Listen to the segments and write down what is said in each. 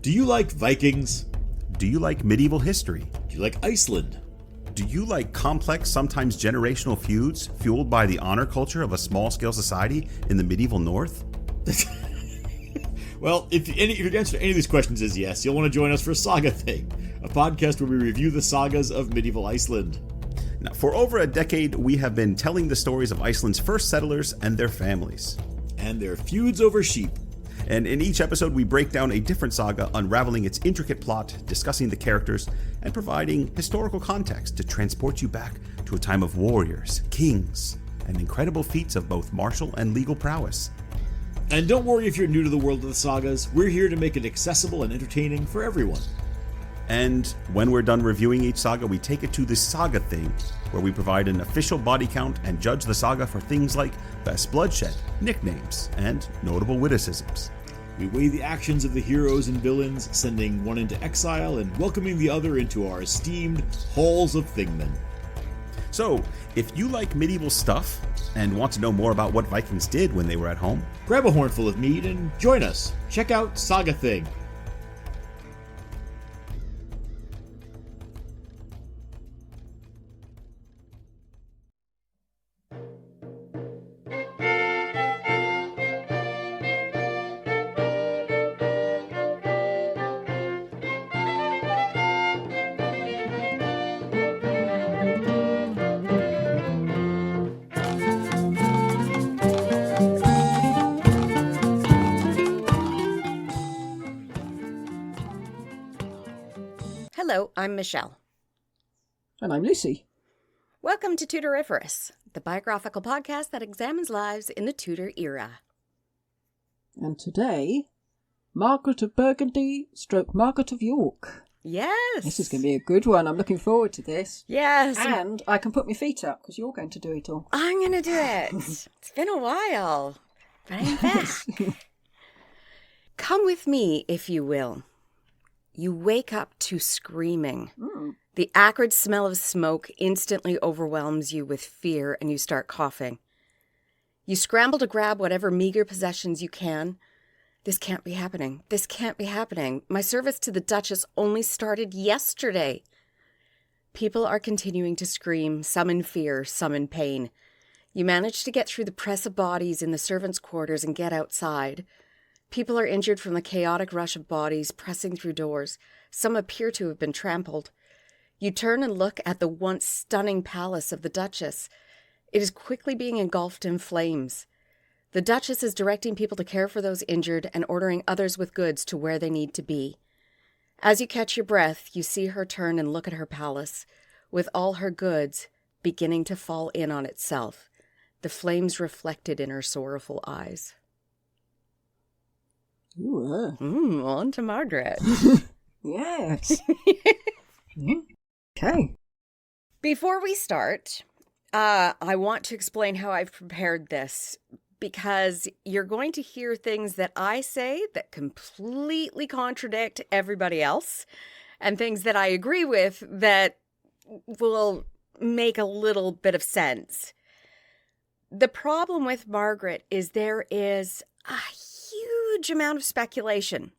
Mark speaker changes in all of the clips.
Speaker 1: Do you like Vikings?
Speaker 2: Do you like medieval history?
Speaker 1: Do you like Iceland?
Speaker 2: Do you like complex, sometimes generational feuds fueled by the honor culture of a small-scale society in the medieval North?
Speaker 1: Well, if your answer to any of these questions is yes, you'll want to join us for Saga Thing, a podcast where we review the sagas of medieval Iceland.
Speaker 2: Now, for over a decade, we have been telling the stories of Iceland's first settlers and their families.
Speaker 1: And their feuds over sheep.
Speaker 2: And in each episode, we break down a different saga, unraveling its intricate plot, discussing the characters, and providing historical context to transport you back to a time of warriors, kings, and incredible feats of both martial and legal prowess.
Speaker 1: And don't worry if you're new to the world of the sagas, we're here to make it accessible and entertaining for everyone.
Speaker 2: And when we're done reviewing each saga, we take it to the Saga Thing, where we provide an official body count and judge the saga for things like best bloodshed, nicknames, and notable witticisms.
Speaker 1: We weigh the actions of the heroes and villains, sending one into exile and welcoming the other into our esteemed halls of Thingmen.
Speaker 2: So, if you like medieval stuff and want to know more about what Vikings did when they were at home,
Speaker 1: grab a hornful of mead and join us. Check out Saga Thing.
Speaker 3: Hello, I'm Michelle.
Speaker 4: And I'm Lucy.
Speaker 3: Welcome to Tudoriferous, the biographical podcast that examines lives in the Tudor era.
Speaker 4: And today, Margaret of Burgundy / Margaret of York.
Speaker 3: Yes!
Speaker 4: This is going to be a good one. I'm looking forward to this.
Speaker 3: Yes!
Speaker 4: And I can put my feet up because you're going to do it all.
Speaker 3: I'm going to do it. It's been a while, but I'm back. Come with me, if you will. You wake up to screaming. The acrid smell of smoke instantly overwhelms you with fear and you start coughing. You scramble to grab whatever meager possessions you can. This can't be happening. This can't be happening. My service to the Duchess only started yesterday. People are continuing to scream, some in fear, some in pain. You manage to get through the press of bodies in the servants' quarters and get outside. People are injured from the chaotic rush of bodies pressing through doors. Some appear to have been trampled. You turn and look at the once stunning palace of the Duchess. It is quickly being engulfed in flames. The Duchess is directing people to care for those injured and ordering others with goods to where they need to be. As you catch your breath, you see her turn and look at her palace, with all her goods beginning to fall in on itself, the flames reflected in her sorrowful eyes.
Speaker 4: Ooh,
Speaker 3: On to Margaret.
Speaker 4: Yes. Okay.
Speaker 3: Before we start, I want to explain how I've prepared this, because you're going to hear things that I say that completely contradict everybody else, and things that I agree with that will make a little bit of sense. The problem with Margaret is there is a huge amount of speculation.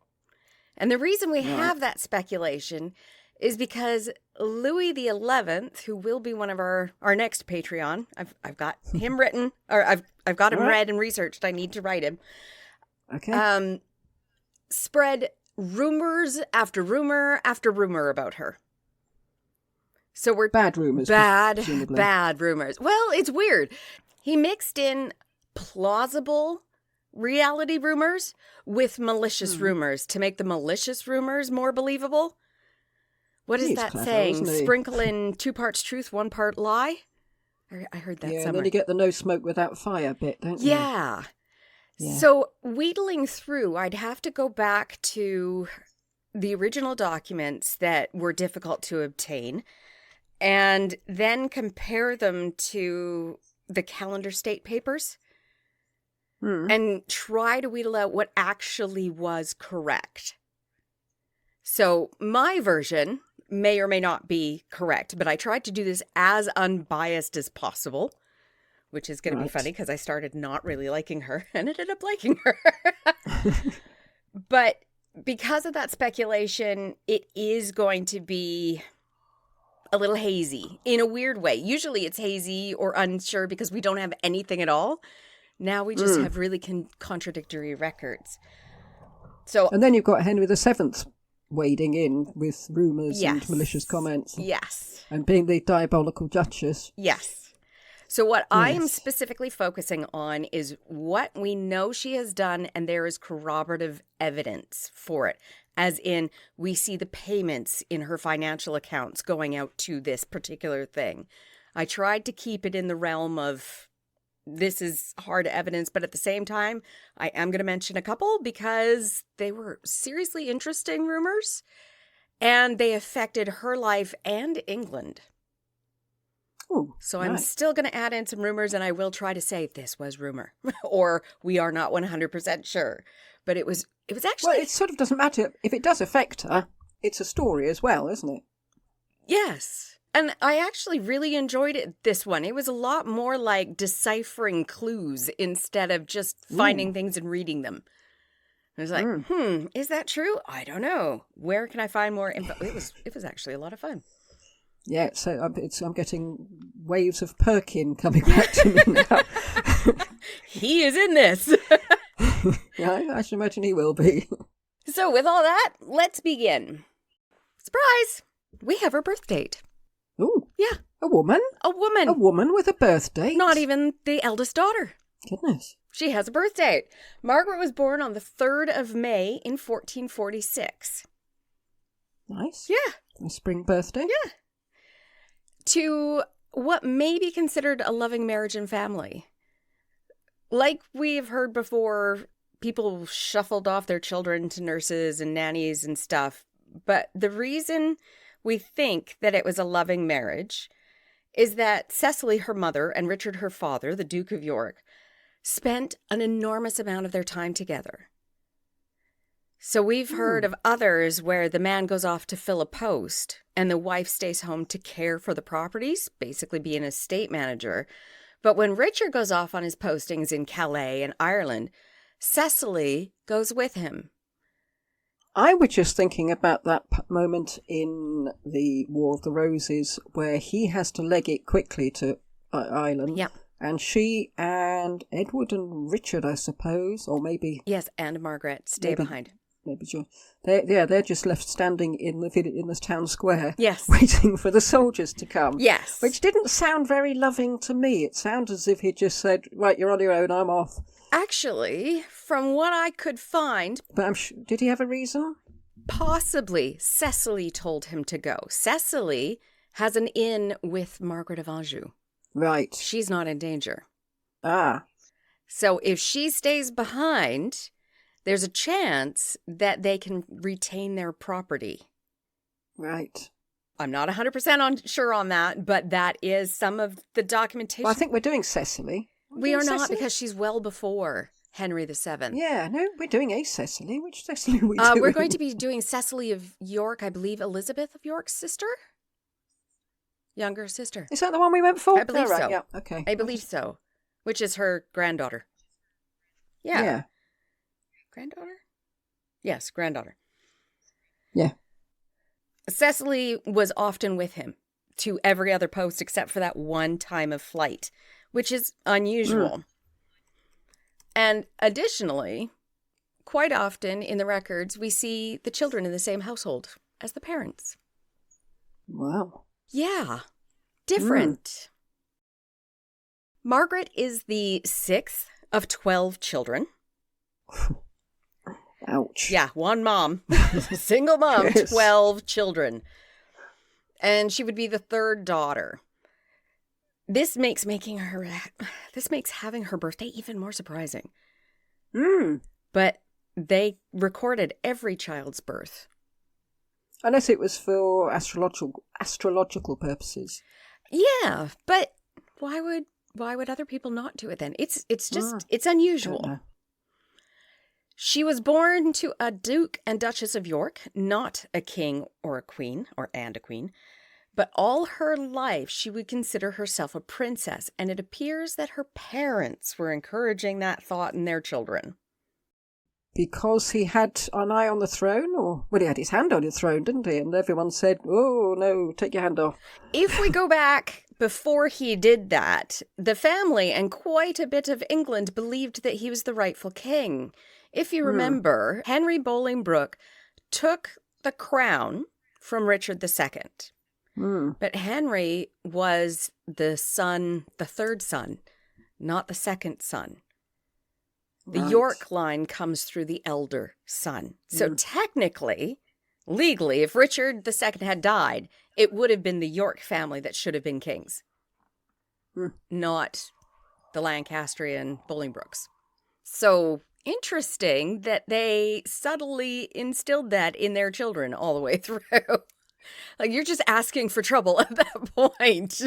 Speaker 3: And the reason we have that speculation is because Louis the 11th, who will be one of our next Patreon, I've got him written, or I've got him read and researched. I need to write him.
Speaker 4: Okay.
Speaker 3: Spread rumors after rumor after rumor about her. So we're
Speaker 4: bad rumors.
Speaker 3: Bad rumors. Well, it's weird. He mixed in plausible reality rumors with malicious rumors to make the malicious rumors more believable. What is that saying? Sprinkle in 2 parts truth, 1 part lie? I heard that somewhere.
Speaker 4: And then you get the no smoke without fire bit, don't you?
Speaker 3: Yeah. So wheedling through, I'd have to go back to the original documents that were difficult to obtain and then compare them to the calendar state papers. And try to wheedle out what actually was correct. So my version may or may not be correct, but I tried to do this as unbiased as possible, which is going to be funny because I started not really liking her and ended up liking her. But because of that speculation, it is going to be a little hazy in a weird way. Usually it's hazy or unsure because we don't have anything at all. Now we just have really contradictory records. So,
Speaker 4: and then you've got Henry VII wading in with rumours
Speaker 3: yes.
Speaker 4: and malicious comments.
Speaker 3: Yes.
Speaker 4: And being the Diabolical Duchess.
Speaker 3: Yes. So what I'm specifically focusing on is what we know she has done, and there is corroborative evidence for it. As in, we see the payments in her financial accounts going out to this particular thing. I tried to keep it in the realm of this is hard evidence, but at the same time, I am going to mention a couple because they were seriously interesting rumors, and they affected her life and England.
Speaker 4: Ooh,
Speaker 3: So
Speaker 4: right.
Speaker 3: I'm still going to add in some rumors, and I will try to say this was rumor or we are not 100% sure. But it was actually...
Speaker 4: Well, it sort of doesn't matter. If it does affect her, it's a story as well, isn't it?
Speaker 3: Yes. And I actually really enjoyed this one. It was a lot more like deciphering clues instead of just finding things and reading them. I was like, is that true? I don't know. Where can I find more info? It was actually a lot of fun.
Speaker 4: Yeah, so I'm getting waves of Perkin coming back to me now.
Speaker 3: He is in this.
Speaker 4: Yeah, I should imagine he will be.
Speaker 3: So with all that, let's begin. Surprise! We have her birth date.
Speaker 4: Ooh,
Speaker 3: Yeah,
Speaker 4: a woman?
Speaker 3: a woman.
Speaker 4: A woman with a birth date?
Speaker 3: Not even the eldest daughter.
Speaker 4: Goodness.
Speaker 3: She has a birth date. Margaret was born on the 3rd of May in 1446.
Speaker 4: Nice.
Speaker 3: Yeah.
Speaker 4: A spring birthday?
Speaker 3: Yeah. To what may be considered a loving marriage and family. Like we've heard before, people shuffled off their children to nurses and nannies and stuff. But the reason we think that it was a loving marriage is that Cecily, her mother, and Richard, her father, the Duke of York, spent an enormous amount of their time together. So we've heard of others where the man goes off to fill a post and the wife stays home to care for the properties, basically be an estate manager. But when Richard goes off on his postings in Calais and Ireland, Cecily goes with him.
Speaker 4: I was just thinking about that moment in the War of the Roses where he has to leg it quickly to Ireland.
Speaker 3: Yeah.
Speaker 4: And she and Edward and Richard, I suppose, or maybe...
Speaker 3: Yes, and Margaret stay behind.
Speaker 4: Maybe John. They're just left standing in the town square.
Speaker 3: Yes.
Speaker 4: Waiting for the soldiers to come.
Speaker 3: Yes.
Speaker 4: Which didn't sound very loving to me. It sounded as if he just said, right, you're on your own, I'm off.
Speaker 3: Actually, from what I could find,
Speaker 4: But did he have a reason?
Speaker 3: possibly Cecily told him to go. Cecily has an inn with Margaret of Anjou.
Speaker 4: Right.
Speaker 3: She's not in danger.
Speaker 4: Ah.
Speaker 3: So if she stays behind, there's a chance that they can retain their property.
Speaker 4: Right.
Speaker 3: I'm not 100% sure on that, but that is some of the documentation.
Speaker 4: Well, I think we're doing Cecily.
Speaker 3: we are not,
Speaker 4: Cecily?
Speaker 3: because she's well before Henry VII.
Speaker 4: Yeah, no, we're doing a Cecily. Which Cecily are we doing?
Speaker 3: We're going to be doing Cecily of York, I believe Elizabeth of York's sister? Younger sister.
Speaker 4: Is that the one we went for?
Speaker 3: I believe
Speaker 4: right.
Speaker 3: so.
Speaker 4: Yeah, okay.
Speaker 3: I believe so. Which is her granddaughter. Yeah. Granddaughter? Yes, granddaughter.
Speaker 4: Yeah.
Speaker 3: Cecily was often with him to every other post except for that one time of flight, which is unusual. And additionally, quite often in the records, we see the children in the same household as the parents.
Speaker 4: Wow.
Speaker 3: Yeah. Different. Margaret is the 6th of 12 children.
Speaker 4: Ouch.
Speaker 3: Yeah, one mom. Single mom,
Speaker 4: Yes.
Speaker 3: 12 children. And she would be the 3rd daughter. This makes having her birthday even more surprising. But they recorded every child's birth.
Speaker 4: Unless it was for astrological purposes.
Speaker 3: Yeah, but why would other people not do it then? It's just it's unusual.
Speaker 4: Don't know.
Speaker 3: She was born to a Duke and Duchess of York, not a king or a queen, and a queen. But all her life, she would consider herself a princess, and it appears that her parents were encouraging that thought in their children.
Speaker 4: because he had an eye on the throne, or well, he had his hand on the throne, didn't he? And everyone said, "Oh no, take your hand off."
Speaker 3: If we go back before he did that, the family and quite a bit of England believed that he was the rightful king. If you remember, Henry Bolingbroke took the crown from Richard II. But Henry was the third son, not the second son. The York line comes through the elder son. So technically, legally, if Richard II had died, it would have been the York family that should have been kings, not the Lancastrian Bolingbrookes. So interesting that they subtly instilled that in their children all the way through. Like, you're just asking for trouble at that point.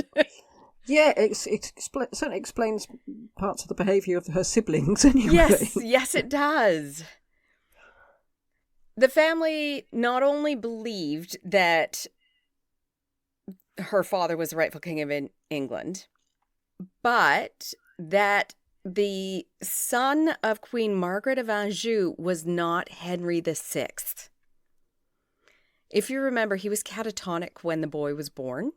Speaker 4: Yeah, it certainly explains parts of the behaviour of her siblings anyway.
Speaker 3: Yes, it does. The family not only believed that her father was the rightful king of England, but that the son of Queen Margaret of Anjou was not Henry VI. If you remember, he was catatonic when the boy was born.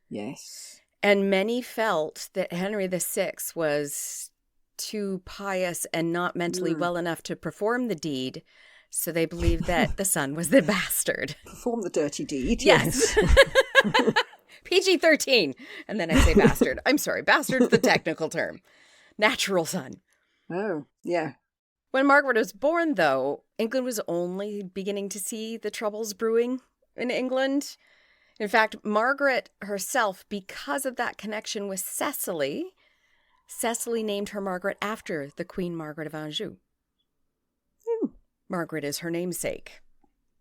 Speaker 4: Yes.
Speaker 3: And many felt that Henry VI was too pious and not mentally well enough to perform the deed, so they believed that the son was the bastard.
Speaker 4: Perform the dirty deed,
Speaker 3: yes. PG-13. And then I say bastard. I'm sorry, bastard's the technical term. Natural son.
Speaker 4: Oh, yeah.
Speaker 3: When Margaret was born, though, England was only beginning to see the troubles brewing in England. In fact, Margaret herself, because of that connection with Cecily named her Margaret after the Queen Margaret of Anjou. Margaret is her namesake.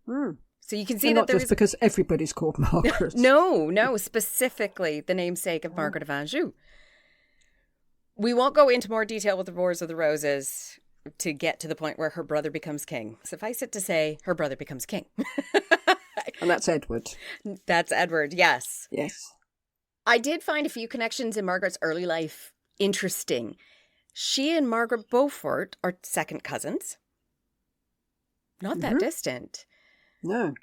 Speaker 3: So you can see
Speaker 4: and
Speaker 3: that
Speaker 4: not just because everybody's called Margaret.
Speaker 3: No, specifically the namesake of Margaret of Anjou. We won't go into more detail with the Wars of the Roses to get to the point where her brother becomes king. Suffice it to say, her brother becomes king.
Speaker 4: And that's Edward.
Speaker 3: That's Edward, yes.
Speaker 4: Yes.
Speaker 3: I did find a few connections in Margaret's early life interesting. She and Margaret Beaufort are second cousins. Not that distant.
Speaker 4: No.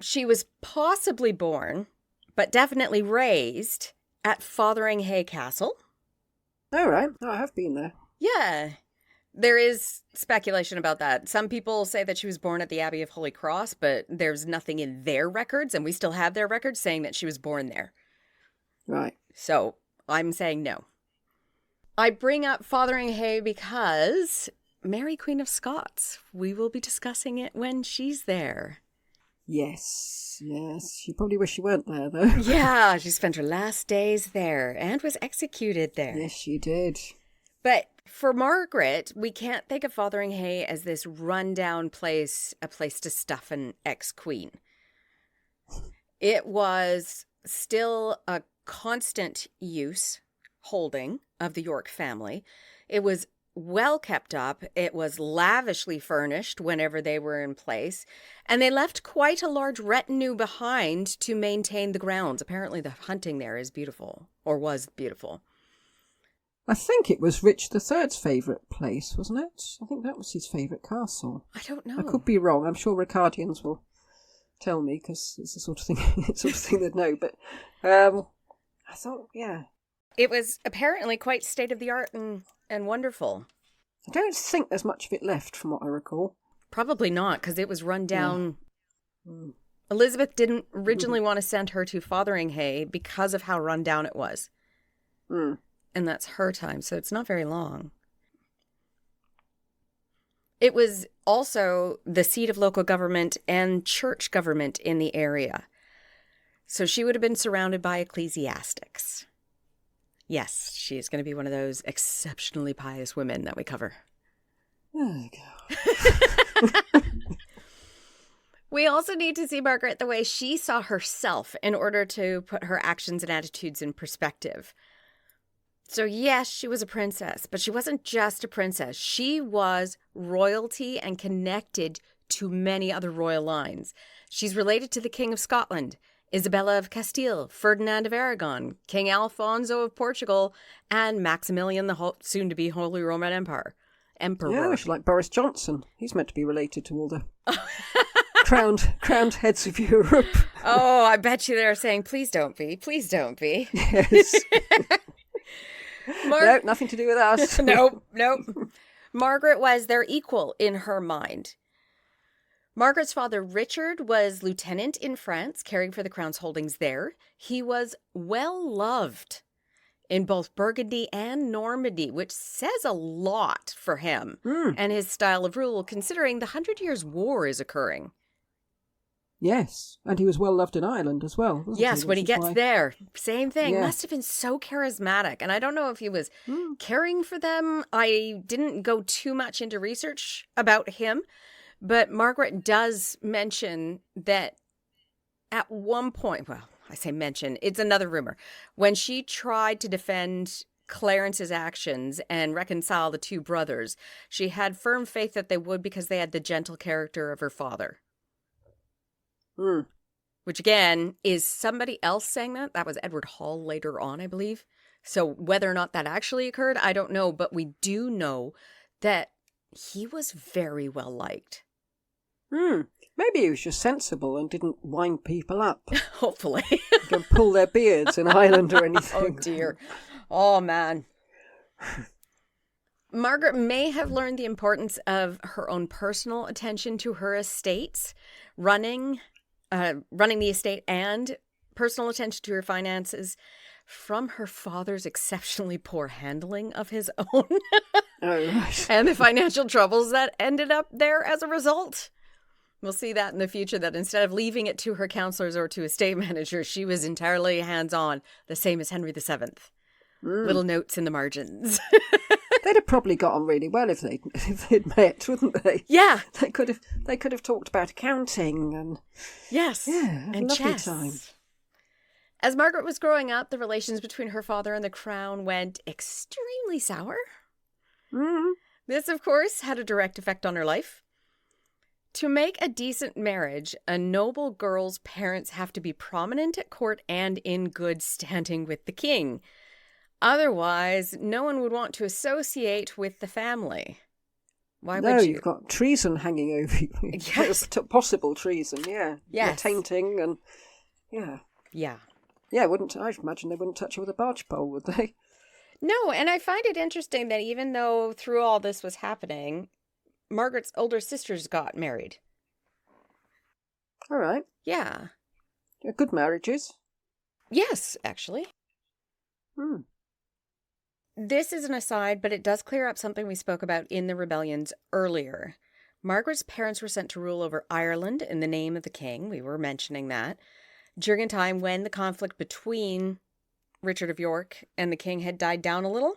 Speaker 3: She was possibly born, but definitely raised at Fotheringhay Castle.
Speaker 4: All right. Oh, I have been there.
Speaker 3: Yeah. There is speculation about that. Some people say that she was born at the Abbey of Holy Cross, but there's nothing in their records, and we still have their records saying that she was born there.
Speaker 4: Right.
Speaker 3: So I'm saying no. I bring up Fotheringhay because Mary, Queen of Scots, we will be discussing it when she's there.
Speaker 4: Yes. She probably wished she weren't there, though.
Speaker 3: Yeah, she spent her last days there and was executed there.
Speaker 4: Yes, she did.
Speaker 3: But for Margaret, we can't think of Fotheringhay as this rundown place, a place to stuff an ex-queen. It was still a constant holding of the York family. It was well kept up. It was lavishly furnished whenever they were in place. And they left quite a large retinue behind to maintain the grounds. Apparently the hunting there is beautiful, or was beautiful.
Speaker 4: I think it was Rich III's favourite place, wasn't it? I think that was his favourite castle.
Speaker 3: I don't know.
Speaker 4: I could be wrong. I'm sure Ricardians will tell me, because it's the sort of thing they'd know. But I thought, yeah.
Speaker 3: It was apparently quite state-of-the-art and wonderful.
Speaker 4: I don't think there's much of it left from what I recall.
Speaker 3: Probably not, because it was run down. Elizabeth didn't originally want to send her to Fotheringhay because of how run down it was. And that's her time, so it's not very long. It was also the seat of local government and church government in the area. So she would have been surrounded by ecclesiastics. Yes, she is going to be one of those exceptionally pious women that we cover.
Speaker 4: Oh, God.
Speaker 3: We also need to see Margaret the way she saw herself in order to put her actions and attitudes in perspective. So yes, she was a princess, but she wasn't just a princess. She was royalty and connected to many other royal lines. She's related to the King of Scotland, Isabella of Castile, Ferdinand of Aragon, King Alfonso of Portugal, and Maximilian, the soon-to-be Holy Roman Empire. emperor.
Speaker 4: Yeah, she's like Boris Johnson. He's meant to be related to all the crowned heads of Europe.
Speaker 3: Oh, I bet you they're saying, please don't be. Please don't be.
Speaker 4: Yes. No, nothing to do with us.
Speaker 3: Nope. Margaret was their equal in her mind. Margaret's father, Richard, was lieutenant in France, caring for the crown's holdings there. He was well loved in both Burgundy and Normandy, which says a lot for him and his style of rule, considering the 100 Years' War is occurring.
Speaker 4: Yes, and he was well loved in Ireland as well.
Speaker 3: Yes, when he gets there, same thing.
Speaker 4: Yeah.
Speaker 3: Must have been so charismatic. And I don't know if he was caring for them. I didn't go too much into research about him, but Margaret does mention that at one point, well, I say mention, it's another rumor, when she tried to defend Clarence's actions and reconcile the two brothers, she had firm faith that they would because they had the gentle character of her father. Which, again, is somebody else saying that. That was Edward Hall later on, I believe. So whether or not that actually occurred, I don't know. But we do know that he was very well liked.
Speaker 4: Maybe he was just sensible and didn't wind people up.
Speaker 3: Hopefully.
Speaker 4: And pull their beards in Ireland or anything.
Speaker 3: Oh, dear. Oh, man. Margaret may have learned the importance of her own personal attention to her estates, running the estate and personal attention to her finances from her father's exceptionally poor handling of his own.
Speaker 4: Oh, right.
Speaker 3: And the financial troubles that ended up there as a result. We'll see that in the future, that instead of leaving it to her counselors or to estate managers, she was entirely hands-on, the same as Henry VII. Little notes in the margins.
Speaker 4: They'd have probably got on really well if they'd met, wouldn't they?
Speaker 3: Yeah.
Speaker 4: They could have talked about accounting and
Speaker 3: yes, and
Speaker 4: lovely
Speaker 3: chess.
Speaker 4: time.
Speaker 3: As Margaret was growing up, the relations between her father and the crown went extremely sour. This, of course, had a direct effect on her life. To make a decent marriage, a noble girl's parents have to be prominent at court and in good standing with the king. Otherwise, no one would want to associate with the family. Why would you?
Speaker 4: You've got treason hanging over you.
Speaker 3: Yes.
Speaker 4: Possible treason, yeah.
Speaker 3: Yes.
Speaker 4: Tainting and, yeah.
Speaker 3: Yeah.
Speaker 4: Yeah, I imagine they wouldn't touch her with a barge pole, would they?
Speaker 3: No, and I find it interesting that even though through all this was happening, Margaret's older sisters got married.
Speaker 4: All right.
Speaker 3: Yeah.
Speaker 4: Good marriages.
Speaker 3: Yes, actually. This is an aside, but it does clear up something we spoke about in the rebellions earlier. Margaret's parents were sent to rule over Ireland in the name of the king. We were mentioning that. During a time when the conflict between Richard of York and the king had died down a little.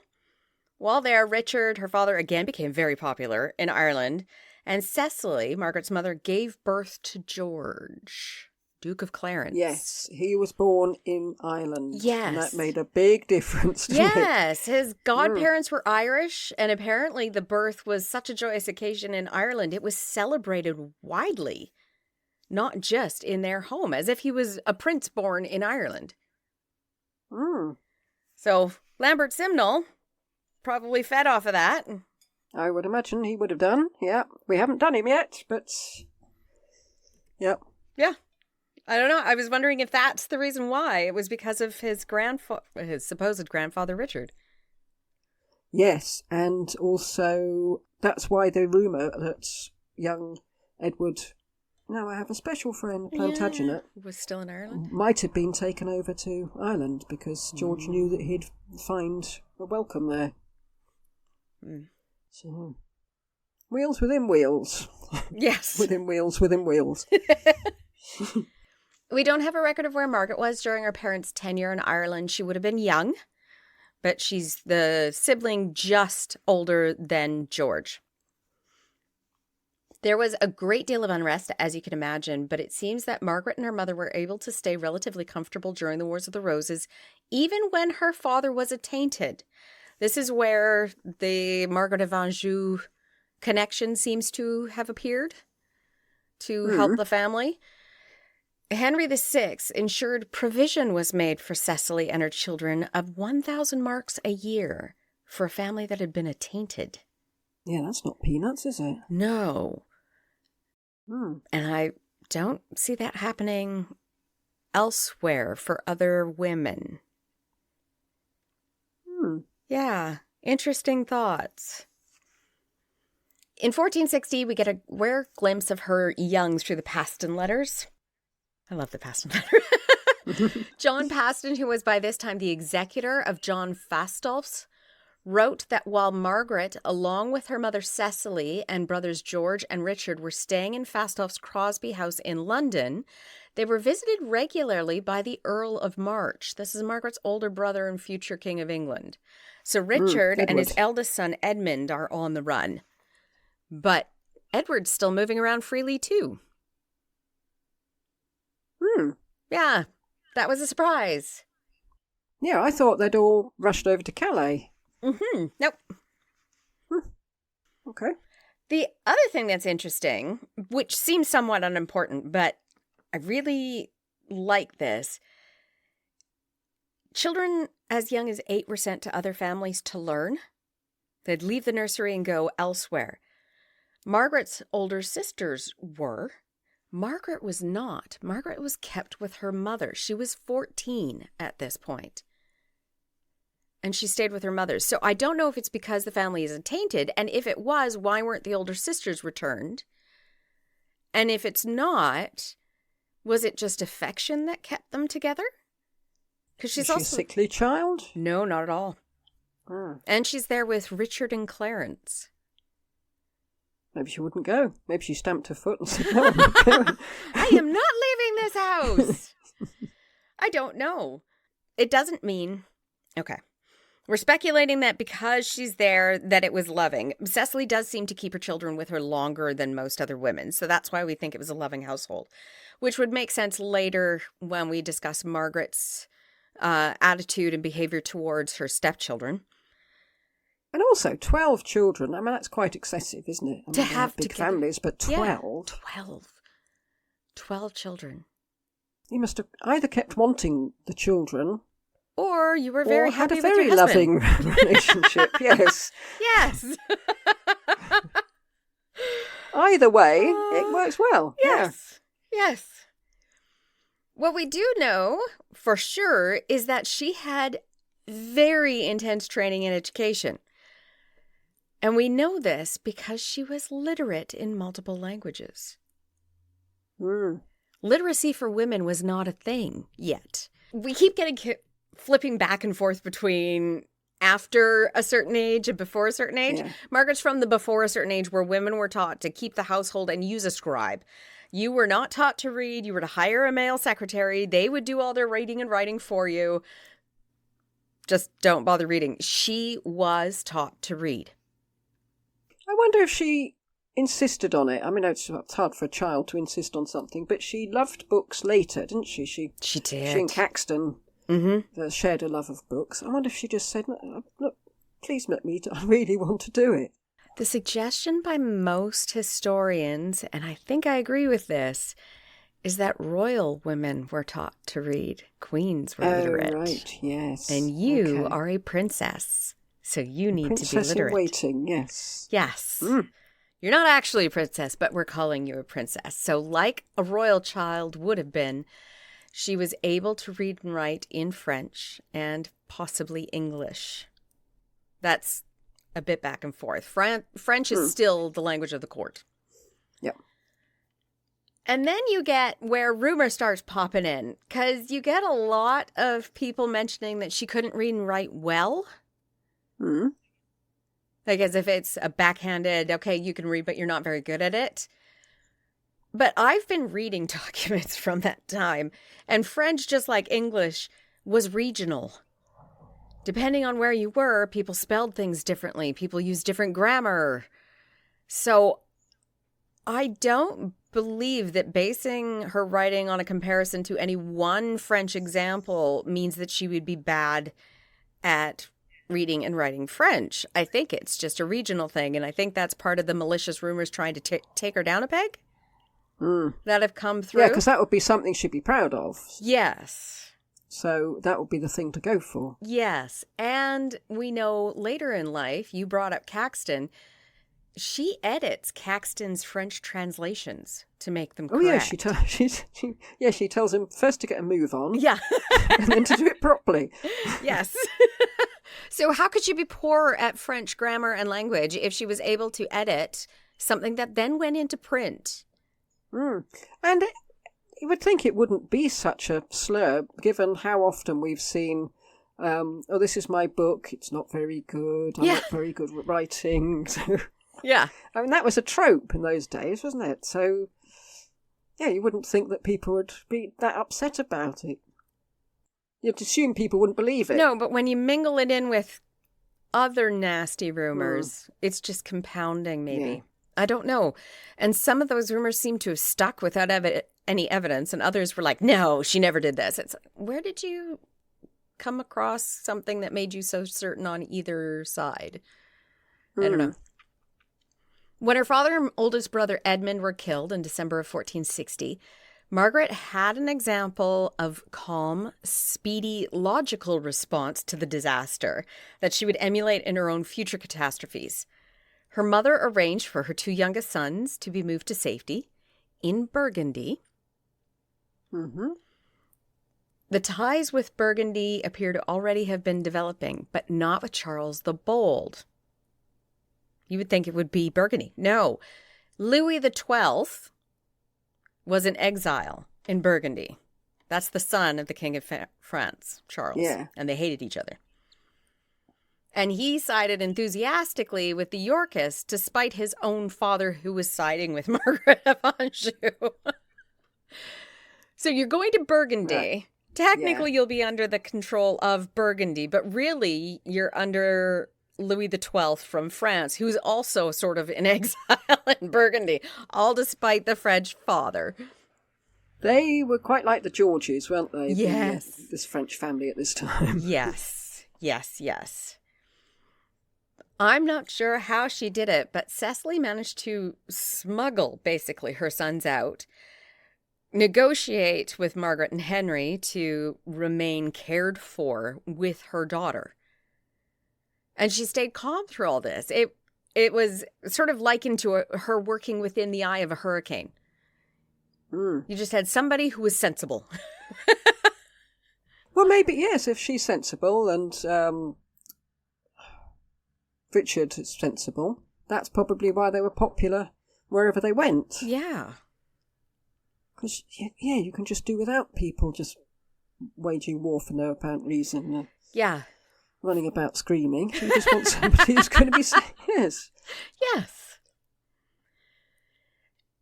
Speaker 3: While there, Richard, her father, again became very popular in Ireland, and Cecily, Margaret's mother, gave birth to George, Duke of Clarence.
Speaker 4: Yes, he was born in Ireland.
Speaker 3: Yes.
Speaker 4: And that made a big difference, didn't it?
Speaker 3: Yes, his godparents were Irish, and apparently the birth was such a joyous occasion in Ireland, it was celebrated widely, not just in their home, as if he was a prince born in Ireland. So, Lambert Simnel probably fed off of that.
Speaker 4: I would imagine he would have done, yeah. We haven't done him yet, but... Yep.
Speaker 3: Yeah. I don't know. I was wondering if that's the reason why. It was because of his supposed grandfather, Richard.
Speaker 4: Yes, and also that's why the rumour that young Edward... Now I have a special friend, Plantagenet.
Speaker 3: Was still in Ireland?
Speaker 4: Might have been taken over to Ireland because George knew that he'd find a welcome there. So, wheels within wheels.
Speaker 3: Yes.
Speaker 4: Within wheels within wheels.
Speaker 3: We don't have a record of where Margaret was during her parents' tenure in Ireland. She would have been young, but she's the sibling just older than George. There was a great deal of unrest, as you can imagine, but it seems that Margaret and her mother were able to stay relatively comfortable during the Wars of the Roses, even when her father was attainted. This is where the Margaret of Anjou connection seems to have appeared to help the family. Henry VI ensured provision was made for Cecily and her children of 1,000 marks a year for a family that had been attainted.
Speaker 4: Yeah, that's not peanuts, is it?
Speaker 3: No.
Speaker 4: Hmm.
Speaker 3: And I don't see that happening elsewhere for other women.
Speaker 4: Hmm.
Speaker 3: Yeah, interesting thoughts. In 1460, we get a rare glimpse of her young through the Paston letters. I love the Paston letter. John Paston, who was by this time the executor of John Fastolf's, wrote that while Margaret, along with her mother Cecily and brothers George and Richard, were staying in Fastolf's Crosby House in London, they were visited regularly by the Earl of March. This is Margaret's older brother and future King of England. So Richard and his eldest son Edmund are on the run. But Edward's still moving around freely too. Yeah, that was a surprise.
Speaker 4: Yeah, I thought they'd all rushed over to Calais.
Speaker 3: Nope.
Speaker 4: Okay.
Speaker 3: The other thing that's interesting, which seems somewhat unimportant, but I really like this. Children as young as 8 were sent to other families to learn. They'd leave the nursery and go elsewhere. Margaret's older sisters were. Margaret was not. Margaret was kept with her mother. She was 14 at this point. And she stayed with her mother. So I don't know if it's because the family isn't tainted. And if it was, why weren't the older sisters returned? And if it's not, was it just affection that kept them together? Because she's also
Speaker 4: a sickly child?
Speaker 3: No, not at all. And she's there with Richard and Clarence.
Speaker 4: Maybe she wouldn't go. Maybe she stamped her foot and said, no, I'm not going.
Speaker 3: I am not leaving this house. I don't know. It doesn't mean... Okay. We're speculating that because she's there, that it was loving. Cecily does seem to keep her children with her longer than most other women, so that's why we think it was a loving household, which would make sense later when we discuss Margaret's attitude and behavior towards her stepchildren.
Speaker 4: And also, 12 children. I mean, that's quite excessive, isn't it? I mean,
Speaker 3: To have
Speaker 4: big
Speaker 3: together.
Speaker 4: families, but 12?
Speaker 3: Yeah, 12 children.
Speaker 4: You must have either kept wanting the children...
Speaker 3: Or you were very happy
Speaker 4: had a
Speaker 3: with
Speaker 4: very
Speaker 3: your husband.
Speaker 4: loving relationship, yes.
Speaker 3: Yes.
Speaker 4: Either way, it works well.
Speaker 3: Yes. Yes. What we do know for sure is that she had very intense training and education. And we know this because she was literate in multiple languages. Literacy for women was not a thing yet. We keep getting flipping back and forth between after a certain age and before a certain age.
Speaker 4: Yeah.
Speaker 3: Margaret's from the before a certain age where women were taught to keep the household and use a scribe. You were not taught to read. You were to hire a male secretary. They would do all their reading and writing for you. Just don't bother reading. She was taught to read.
Speaker 4: I wonder if she insisted on it. I mean, it's hard for a child to insist on something, but she loved books later, didn't she? She
Speaker 3: did.
Speaker 4: She and Caxton shared a love of books. I wonder if she just said, look, please let me, I really want to do it.
Speaker 3: The suggestion by most historians, and I think I agree with this, is that royal women were taught to read. Queens were literate.
Speaker 4: Oh, right, yes.
Speaker 3: And you are a princess, so you need to be
Speaker 4: Princess
Speaker 3: literate.
Speaker 4: in waiting, yes.
Speaker 3: Yes. You're not actually a princess, but we're calling you a princess. So like a royal child would have been, she was able to read and write in French and possibly English. That's a bit back and forth. French is still the language of the court.
Speaker 4: Yep.
Speaker 3: And then you get where rumor starts popping in, because you get a lot of people mentioning that she couldn't read and write well. Like as if it's a backhanded, okay, you can read, but you're not very good at it. But I've been reading documents from that time, and French, just like English, was regional. Depending on where you were, people spelled things differently. People used different grammar. So I don't believe that basing her writing on a comparison to any one French example means that she would be bad at reading and writing French. I think it's just a regional thing, and I think that's part of the malicious rumors trying to take her down a peg that have come through.
Speaker 4: Yeah, because that would be something she'd be proud of.
Speaker 3: Yes.
Speaker 4: So that would be the thing to go for.
Speaker 3: Yes. And we know later in life, you brought up Caxton, She edits Caxton's French translations to make them
Speaker 4: Oh
Speaker 3: correct.
Speaker 4: yeah, she tells him first to get a move on,
Speaker 3: Yeah.
Speaker 4: and then to do it properly.
Speaker 3: Yes. So how could she be poor at French grammar and language if she was able to edit something that then went into print?
Speaker 4: And you would think it wouldn't be such a slur, given how often we've seen, oh, this is my book, it's not very good, I'm not very good at writing. So,
Speaker 3: Yeah.
Speaker 4: I mean, that was a trope in those days, wasn't it? So, yeah, you wouldn't think that people would be that upset about it. You'd assume people wouldn't believe it.
Speaker 3: No, but when you mingle it in with other nasty rumors, it's just compounding, maybe.
Speaker 4: Yeah.
Speaker 3: I don't know. And some of those rumors seem to have stuck without any evidence, and others were like, no, she never did this. It's like, where did you come across something that made you so certain on either side? I don't know. When her father and oldest brother Edmund were killed in December of 1460, Margaret had an example of calm, speedy, logical response to the disaster that she would emulate in her own future catastrophes. Her mother arranged for her two youngest sons to be moved to safety in Burgundy. The ties with Burgundy appear to already have been developing, but not with Charles the Bold. You would think it would be Burgundy. No. Louis XII was in exile in Burgundy. That's the son of the King of France, Charles.
Speaker 4: Yeah.
Speaker 3: And they hated each other. And he sided enthusiastically with the Yorkists despite his own father, who was siding with Margaret of Anjou. So you're going to Burgundy.
Speaker 4: Right.
Speaker 3: Technically, you'll be under the control of Burgundy, but really you're under Louis XII from France, who's also sort of in exile in Burgundy, all despite the French father.
Speaker 4: They were quite like the Georges, weren't they?
Speaker 3: Yes.
Speaker 4: This French family at this time.
Speaker 3: Yes, yes, yes. I'm not sure how she did it, but Cecily managed to smuggle, basically, her sons out, negotiate with Margaret and Henry to remain cared for with her daughter. And she stayed calm through all this. It was sort of likened to her working within the eye of a hurricane. You just had somebody who was sensible.
Speaker 4: Well, maybe, yes, if she's sensible and Richard is sensible, that's probably why they were popular wherever they went.
Speaker 3: Yeah.
Speaker 4: Because, yeah, you can just do without people just waging war for no apparent reason.
Speaker 3: Yeah.
Speaker 4: Running about screaming. You just want somebody who's going to be safe. Yes.
Speaker 3: Yes.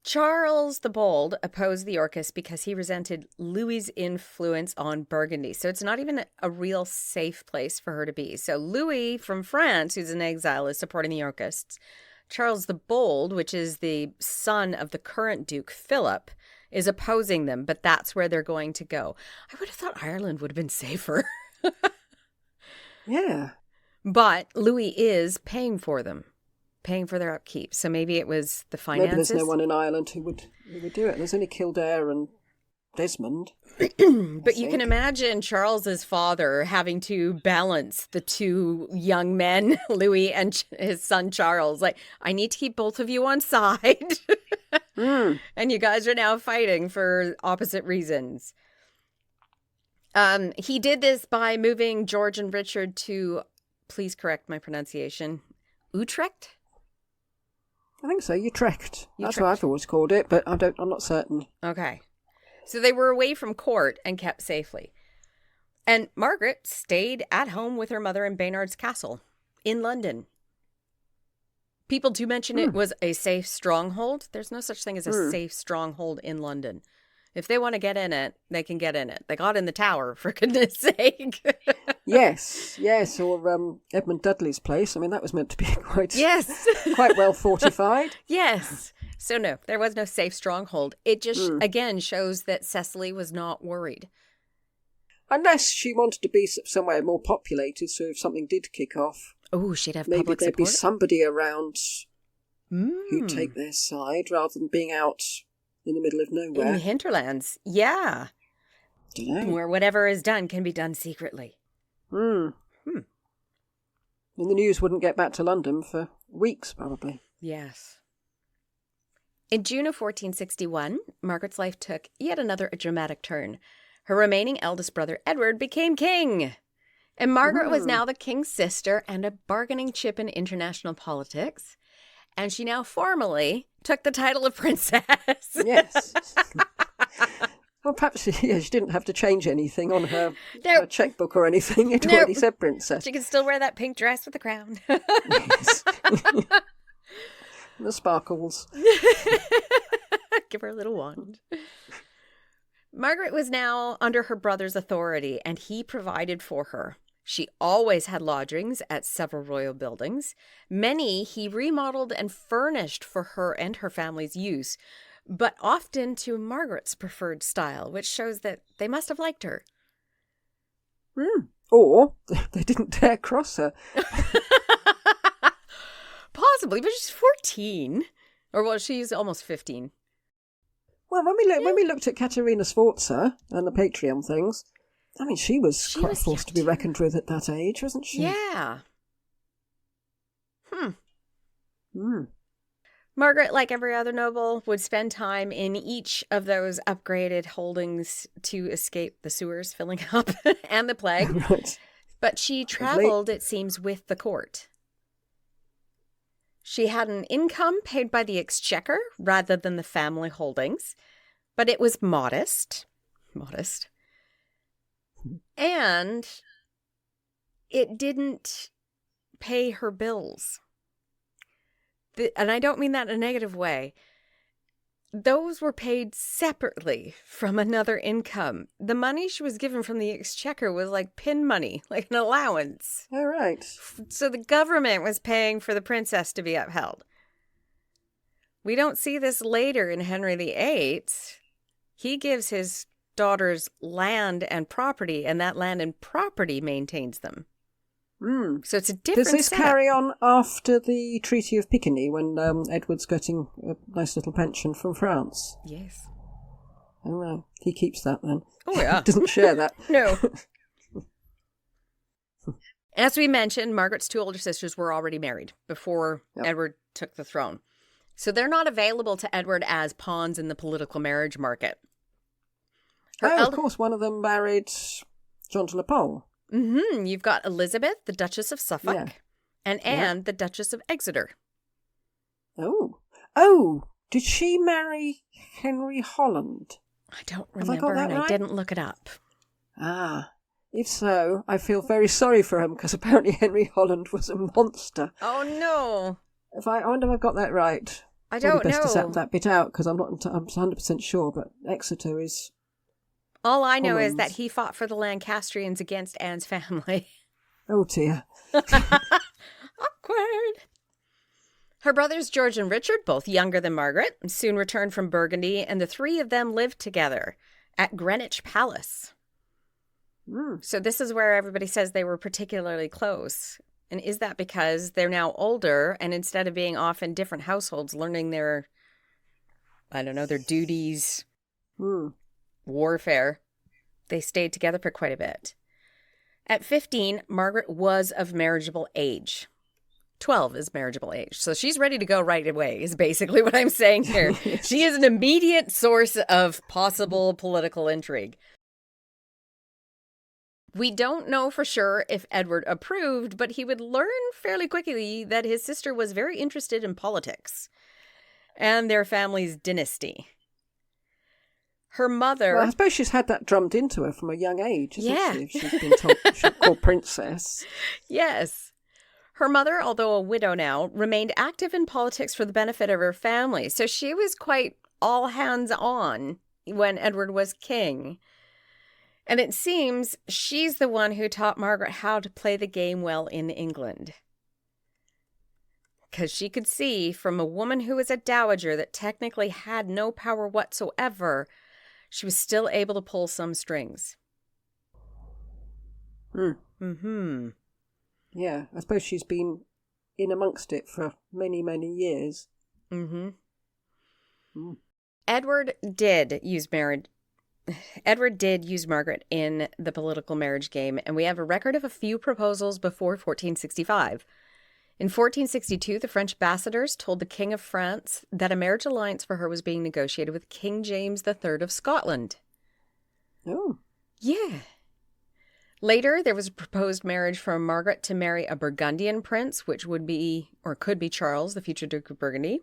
Speaker 3: Charles the Bold opposed the Yorkists because he resented Louis's influence on Burgundy. So it's not even a real safe place for her to be. So Louis from France, who's in exile, is supporting the Yorkists. Charles the Bold, which is the son of the current Duke Philip, is opposing them, but that's where they're going to go. I would have thought Ireland would have been safer.
Speaker 4: Yeah.
Speaker 3: But Louis is paying for them, paying for their upkeep. So maybe it was the finances.
Speaker 4: Maybe there's no one in Ireland who would do it. There's only Kildare and Desmond.
Speaker 3: But you can imagine Charles's father having to balance the two young men, Louis and his son Charles. Like, I need to keep both of you on side. And you guys are now fighting for opposite reasons. He did this by moving George and Richard to, please correct my pronunciation, Utrecht?
Speaker 4: I think so. Utrecht. That's what I've always called it, but I'm not certain.
Speaker 3: Okay. So they were away from court and kept safely. And Margaret stayed at home with her mother in Baynard's Castle in London. People do mention it was a safe stronghold. There's no such thing as a safe stronghold in London. If they want to get in it, they can get in it. They got in the tower, for goodness sake.
Speaker 4: Yes, or Edmund Dudley's place. I mean, that was meant to be quite well fortified.
Speaker 3: Yes. So no, there was no safe stronghold. It just, again, shows that Cecily was not worried.
Speaker 4: Unless she wanted to be somewhere more populated, so if something did kick off,
Speaker 3: she'd have
Speaker 4: maybe
Speaker 3: public
Speaker 4: there'd be
Speaker 3: support.
Speaker 4: somebody around who'd take their side rather than being out in the middle of nowhere.
Speaker 3: In the hinterlands, yeah.
Speaker 4: Dunno.
Speaker 3: Where whatever is done can be done secretly.
Speaker 4: And the news wouldn't get back to London for weeks, probably.
Speaker 3: Yes. In June of 1461, Margaret's life took yet another dramatic turn. Her remaining eldest brother, Edward, became king. And Margaret was now the king's sister and a bargaining chip in international politics. And she now formally took the title of princess.
Speaker 4: Yes. Well, perhaps she didn't have to change anything on her checkbook or anything. It already said princess.
Speaker 3: She could still wear that pink dress with the crown.
Speaker 4: Yes. The sparkles.
Speaker 3: Give her a little wand. Margaret was now under her brother's authority, and he provided for her. She always had lodgings at several royal buildings. Many he remodeled and furnished for her and her family's use, but often to Margaret's preferred style, which shows that they must have liked her.
Speaker 4: Or they didn't dare cross her.
Speaker 3: Possibly, but she's 14. Or, well, she's almost 15.
Speaker 4: Well, when we looked at Katerina Sforza and the Patreon things, I mean, she was quite a force to be reckoned with at that age, wasn't she?
Speaker 3: Yeah. Margaret, like every other noble, would spend time in each of those upgraded holdings to escape the sewers filling up and the plague.
Speaker 4: Right.
Speaker 3: But she traveled, it seems, with the court. She had an income paid by the exchequer rather than the family holdings, but it was modest. And it didn't pay her bills. And I don't mean that in a negative way. Those were paid separately from another income. The money she was given from the exchequer was like pin money, like an allowance.
Speaker 4: All right.
Speaker 3: So the government was paying for the princess to be upheld. We don't see this later in Henry VIII. He gives his daughters land and property, and that land and property maintains them. So it's a different
Speaker 4: Does this
Speaker 3: setup.
Speaker 4: carry on after the Treaty of Picardy, when Edward's getting a nice little pension from France?
Speaker 3: Yes.
Speaker 4: Oh, well, he keeps that then.
Speaker 3: Oh, yeah.
Speaker 4: He doesn't share that.
Speaker 3: No. As we mentioned, Margaret's two older sisters were already married before Edward took the throne. So they're not available to Edward as pawns in the political marriage market.
Speaker 4: Of course, one of them married John de la Pole.
Speaker 3: You've got Elizabeth, the Duchess of Suffolk, and Anne, the Duchess of Exeter.
Speaker 4: Oh, did she marry Henry Holland?
Speaker 3: I don't remember, and I didn't look it up.
Speaker 4: If so, I feel very sorry for him, because apparently Henry Holland was a monster.
Speaker 3: Oh, no.
Speaker 4: I wonder if I've got that right.
Speaker 3: I don't know.
Speaker 4: Best to set that bit out, because I'm 100% sure, but Exeter is...
Speaker 3: All I know is that he fought for the Lancastrians against Anne's family.
Speaker 4: Oh, dear.
Speaker 3: Awkward. Her brothers George and Richard, both younger than Margaret, soon returned from Burgundy, and the three of them lived together at Greenwich Palace. So this is where everybody says they were particularly close. And is that because they're now older, and instead of being off in different households, learning their duties, warfare, they stayed together for quite a bit. At 15, Margaret was of marriageable age. 12 is marriageable age. So she's ready to go right away, is basically what I'm saying here. She is an immediate source of possible political intrigue. We don't know for sure if Edward approved, but he would learn fairly quickly that his sister was very interested in politics and their family's dynasty. Her mother...
Speaker 4: Well, I suppose she's had that drummed into her from a young age, hasn't she? She's been told she's called princess.
Speaker 3: Yes. Her mother, although a widow now, remained active in politics for the benefit of her family. So she was quite all hands on when Edward was king. And it seems she's the one who taught Margaret how to play the game well in England. Because she could see from a woman who was a dowager that technically had no power whatsoever, she was still able to pull some strings.
Speaker 4: Yeah, I suppose she's been in amongst it for many, many years.
Speaker 3: Edward did use Margaret in the political marriage game, and we have a record of a few proposals before 1465. In 1462, the French ambassadors told the King of France that a marriage alliance for her was being negotiated with King James III of Scotland.
Speaker 4: Oh.
Speaker 3: Yeah. Later, there was a proposed marriage for Margaret to marry a Burgundian prince, which would be, or could be, Charles, the future Duke of Burgundy.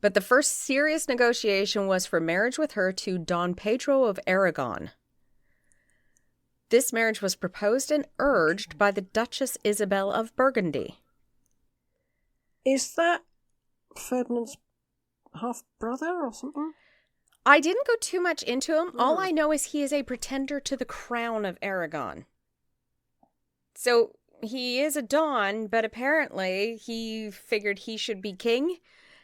Speaker 3: But the first serious negotiation was for marriage with her to Don Pedro of Aragon. This marriage was proposed and urged by the Duchess Isabel of Burgundy.
Speaker 4: Is that Ferdinand's half-brother or something?
Speaker 3: I didn't go too much into him. All I know is he is a pretender to the crown of Aragon. So he is a Don, but apparently he figured he should be king.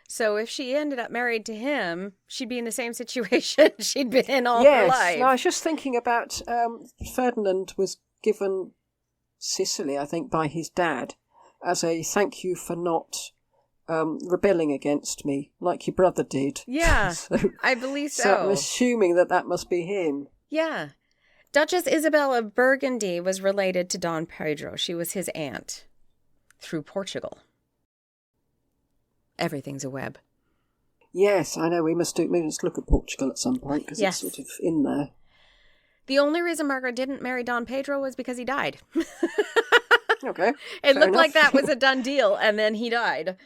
Speaker 3: So if she ended up married to him, she'd be in the same situation she'd been in all her life.
Speaker 4: Yes, I was just thinking about Ferdinand was given Sicily, I think, by his dad as a thank you for not rebelling against me like your brother did.
Speaker 3: Yeah,
Speaker 4: so,
Speaker 3: I believe so.
Speaker 4: So I'm assuming that must be him.
Speaker 3: Yeah. Duchess Isabel of Burgundy was related to Don Pedro. She was his aunt through Portugal. Everything's a web.
Speaker 4: Yes, I know. We must look at Portugal at some point because it's sort of in there.
Speaker 3: The only reason Margaret didn't marry Don Pedro was because he died.
Speaker 4: Okay.
Speaker 3: It looked like that was a done deal, and then he died.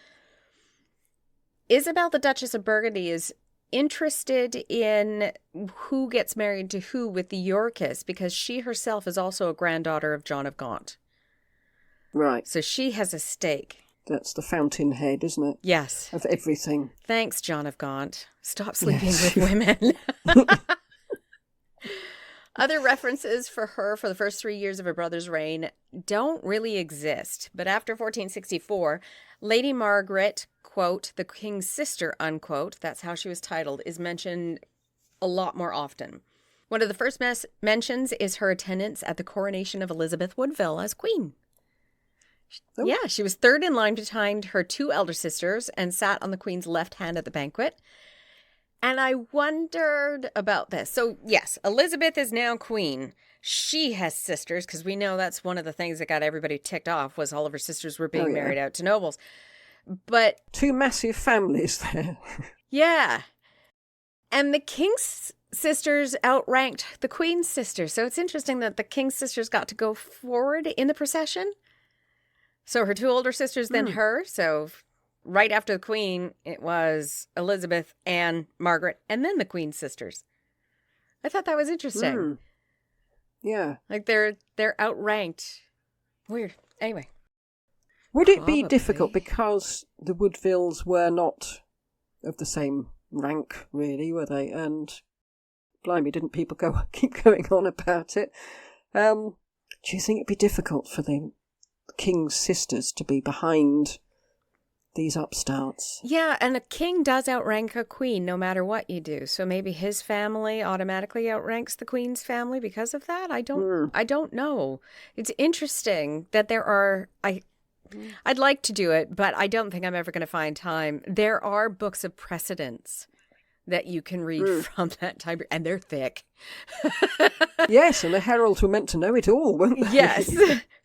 Speaker 3: Isabel, the Duchess of Burgundy, is interested in who gets married to who with the Yorkists because she herself is also a granddaughter of John of Gaunt.
Speaker 4: Right.
Speaker 3: So she has a stake.
Speaker 4: That's the fountainhead, isn't it?
Speaker 3: Yes.
Speaker 4: Of everything.
Speaker 3: Thanks, John of Gaunt. Stop sleeping with women. Other references for her for the first 3 years of her brother's reign don't really exist. But after 1464, Lady Margaret, quote, the king's sister, unquote, that's how she was titled, is mentioned a lot more often. One of the first mentions is her attendance at the coronation of Elizabeth Woodville as queen. Oh. Yeah, she was third in line behind her two elder sisters and sat on the queen's left hand at the banquet. And I wondered about this. So, yes, Elizabeth is now queen. She has sisters, because we know that's one of the things that got everybody ticked off was all of her sisters were being married out to nobles. But
Speaker 4: two massive families there.
Speaker 3: Yeah. And the king's sisters outranked the queen's sisters. So it's interesting that the king's sisters got to go forward in the procession. So her two older sisters, then her. So right after the queen, it was Elizabeth and Margaret, and then the queen's sisters. I thought that was interesting.
Speaker 4: Yeah.
Speaker 3: Like they're outranked. Weird. Anyway.
Speaker 4: Would it be difficult because the Woodvilles were not of the same rank, really, were they? And blimey, didn't people keep going on about it? Do you think it'd be difficult for the king's sisters to be behind these upstarts?
Speaker 3: Yeah, and a king does outrank a queen no matter what you do. So maybe his family automatically outranks the queen's family because of that. I don't know. It's interesting that there are. I'd like to do it, but I don't think I'm ever going to find time. There are books of precedents that you can read from that time, and they're thick.
Speaker 4: Yes, and the heralds were meant to know it all, weren't they?
Speaker 3: Yes.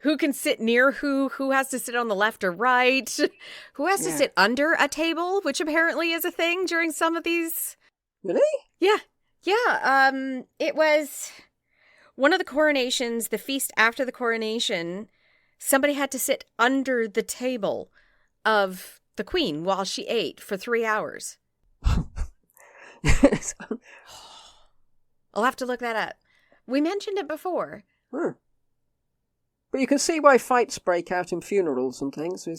Speaker 3: Who can sit near who has to sit on the left or right, who has to sit under a table, which apparently is a thing during some of these.
Speaker 4: Really?
Speaker 3: Yeah. Yeah. It was one of the coronations, the feast after the coronation, somebody had to sit under the table of the queen while she ate for 3 hours. I'll have to look that up. We mentioned it before.
Speaker 4: But you can see why fights break out in funerals and things. You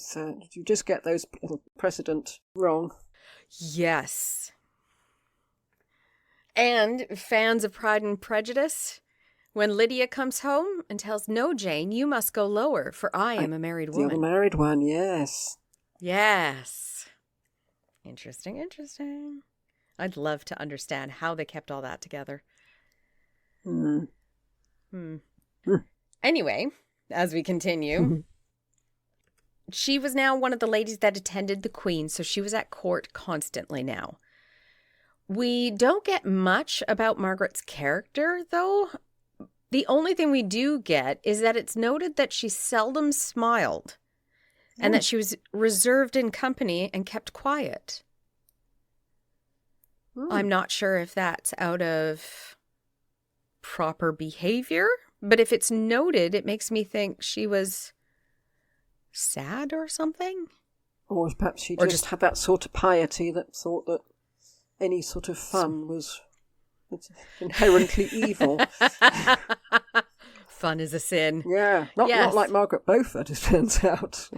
Speaker 4: just get those little precedent wrong.
Speaker 3: Yes. And fans of Pride and Prejudice, when Lydia comes home and tells, "No, Jane, you must go lower, for I am a married woman."
Speaker 4: The married one, yes.
Speaker 3: Yes. Interesting. I'd love to understand how they kept all that together. Anyway, as we continue, she was now one of the ladies that attended the queen, so she was at court constantly now. We don't get much about Margaret's character, though. The only thing we do get is that it's noted that she seldom smiled and that she was reserved in company and kept quiet. I'm not sure if that's out of proper behavior, but if it's noted, it makes me think she was sad or something.
Speaker 4: Or perhaps she just had that sort of piety that thought that any sort of fun was inherently evil.
Speaker 3: Fun is a sin.
Speaker 4: Yeah, not like Margaret Beaufort, it turns out.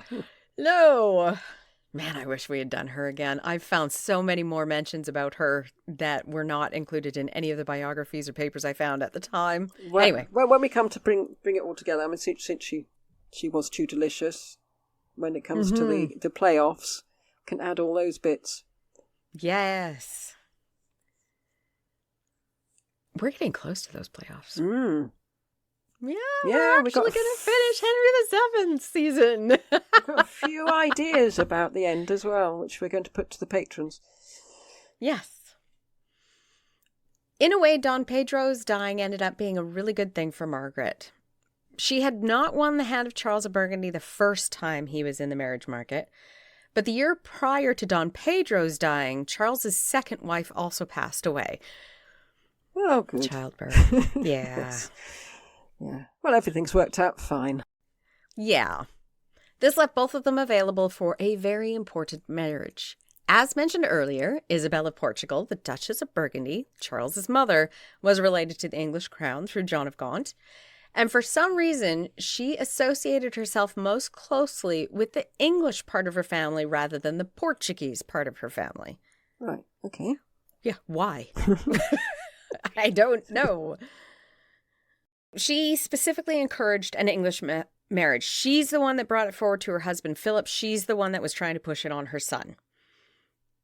Speaker 3: No. Man, I wish we had done her again. I've found so many more mentions about her that were not included in any of the biographies or papers I found at the time.
Speaker 4: Well,
Speaker 3: anyway.
Speaker 4: Well, when we come to bring it all together, I mean, since she was too delicious, when it comes to the playoffs, can add all those bits.
Speaker 3: Yes. We're getting close to those playoffs. Yeah, we're actually going to finish Henry VII's season.
Speaker 4: We've got a few ideas about the end as well, which we're going to put to the patrons.
Speaker 3: Yes. In a way, Don Pedro's dying ended up being a really good thing for Margaret. She had not won the hand of Charles of Burgundy the first time he was in the marriage market, but the year prior to Don Pedro's dying, Charles's second wife also passed away.
Speaker 4: Oh, good.
Speaker 3: Childbirth. Yeah.
Speaker 4: Yes. Yeah. Well, everything's worked out fine.
Speaker 3: Yeah. This left both of them available for a very important marriage. As mentioned earlier, Isabel of Portugal, the Duchess of Burgundy, Charles's mother, was related to the English crown through John of Gaunt. And for some reason, she associated herself most closely with the English part of her family rather than the Portuguese part of her family.
Speaker 4: Right. Okay.
Speaker 3: Yeah. Why? I don't know. She specifically encouraged an English marriage. She's the one that brought it forward to her husband, Philip. She's the one that was trying to push it on her son.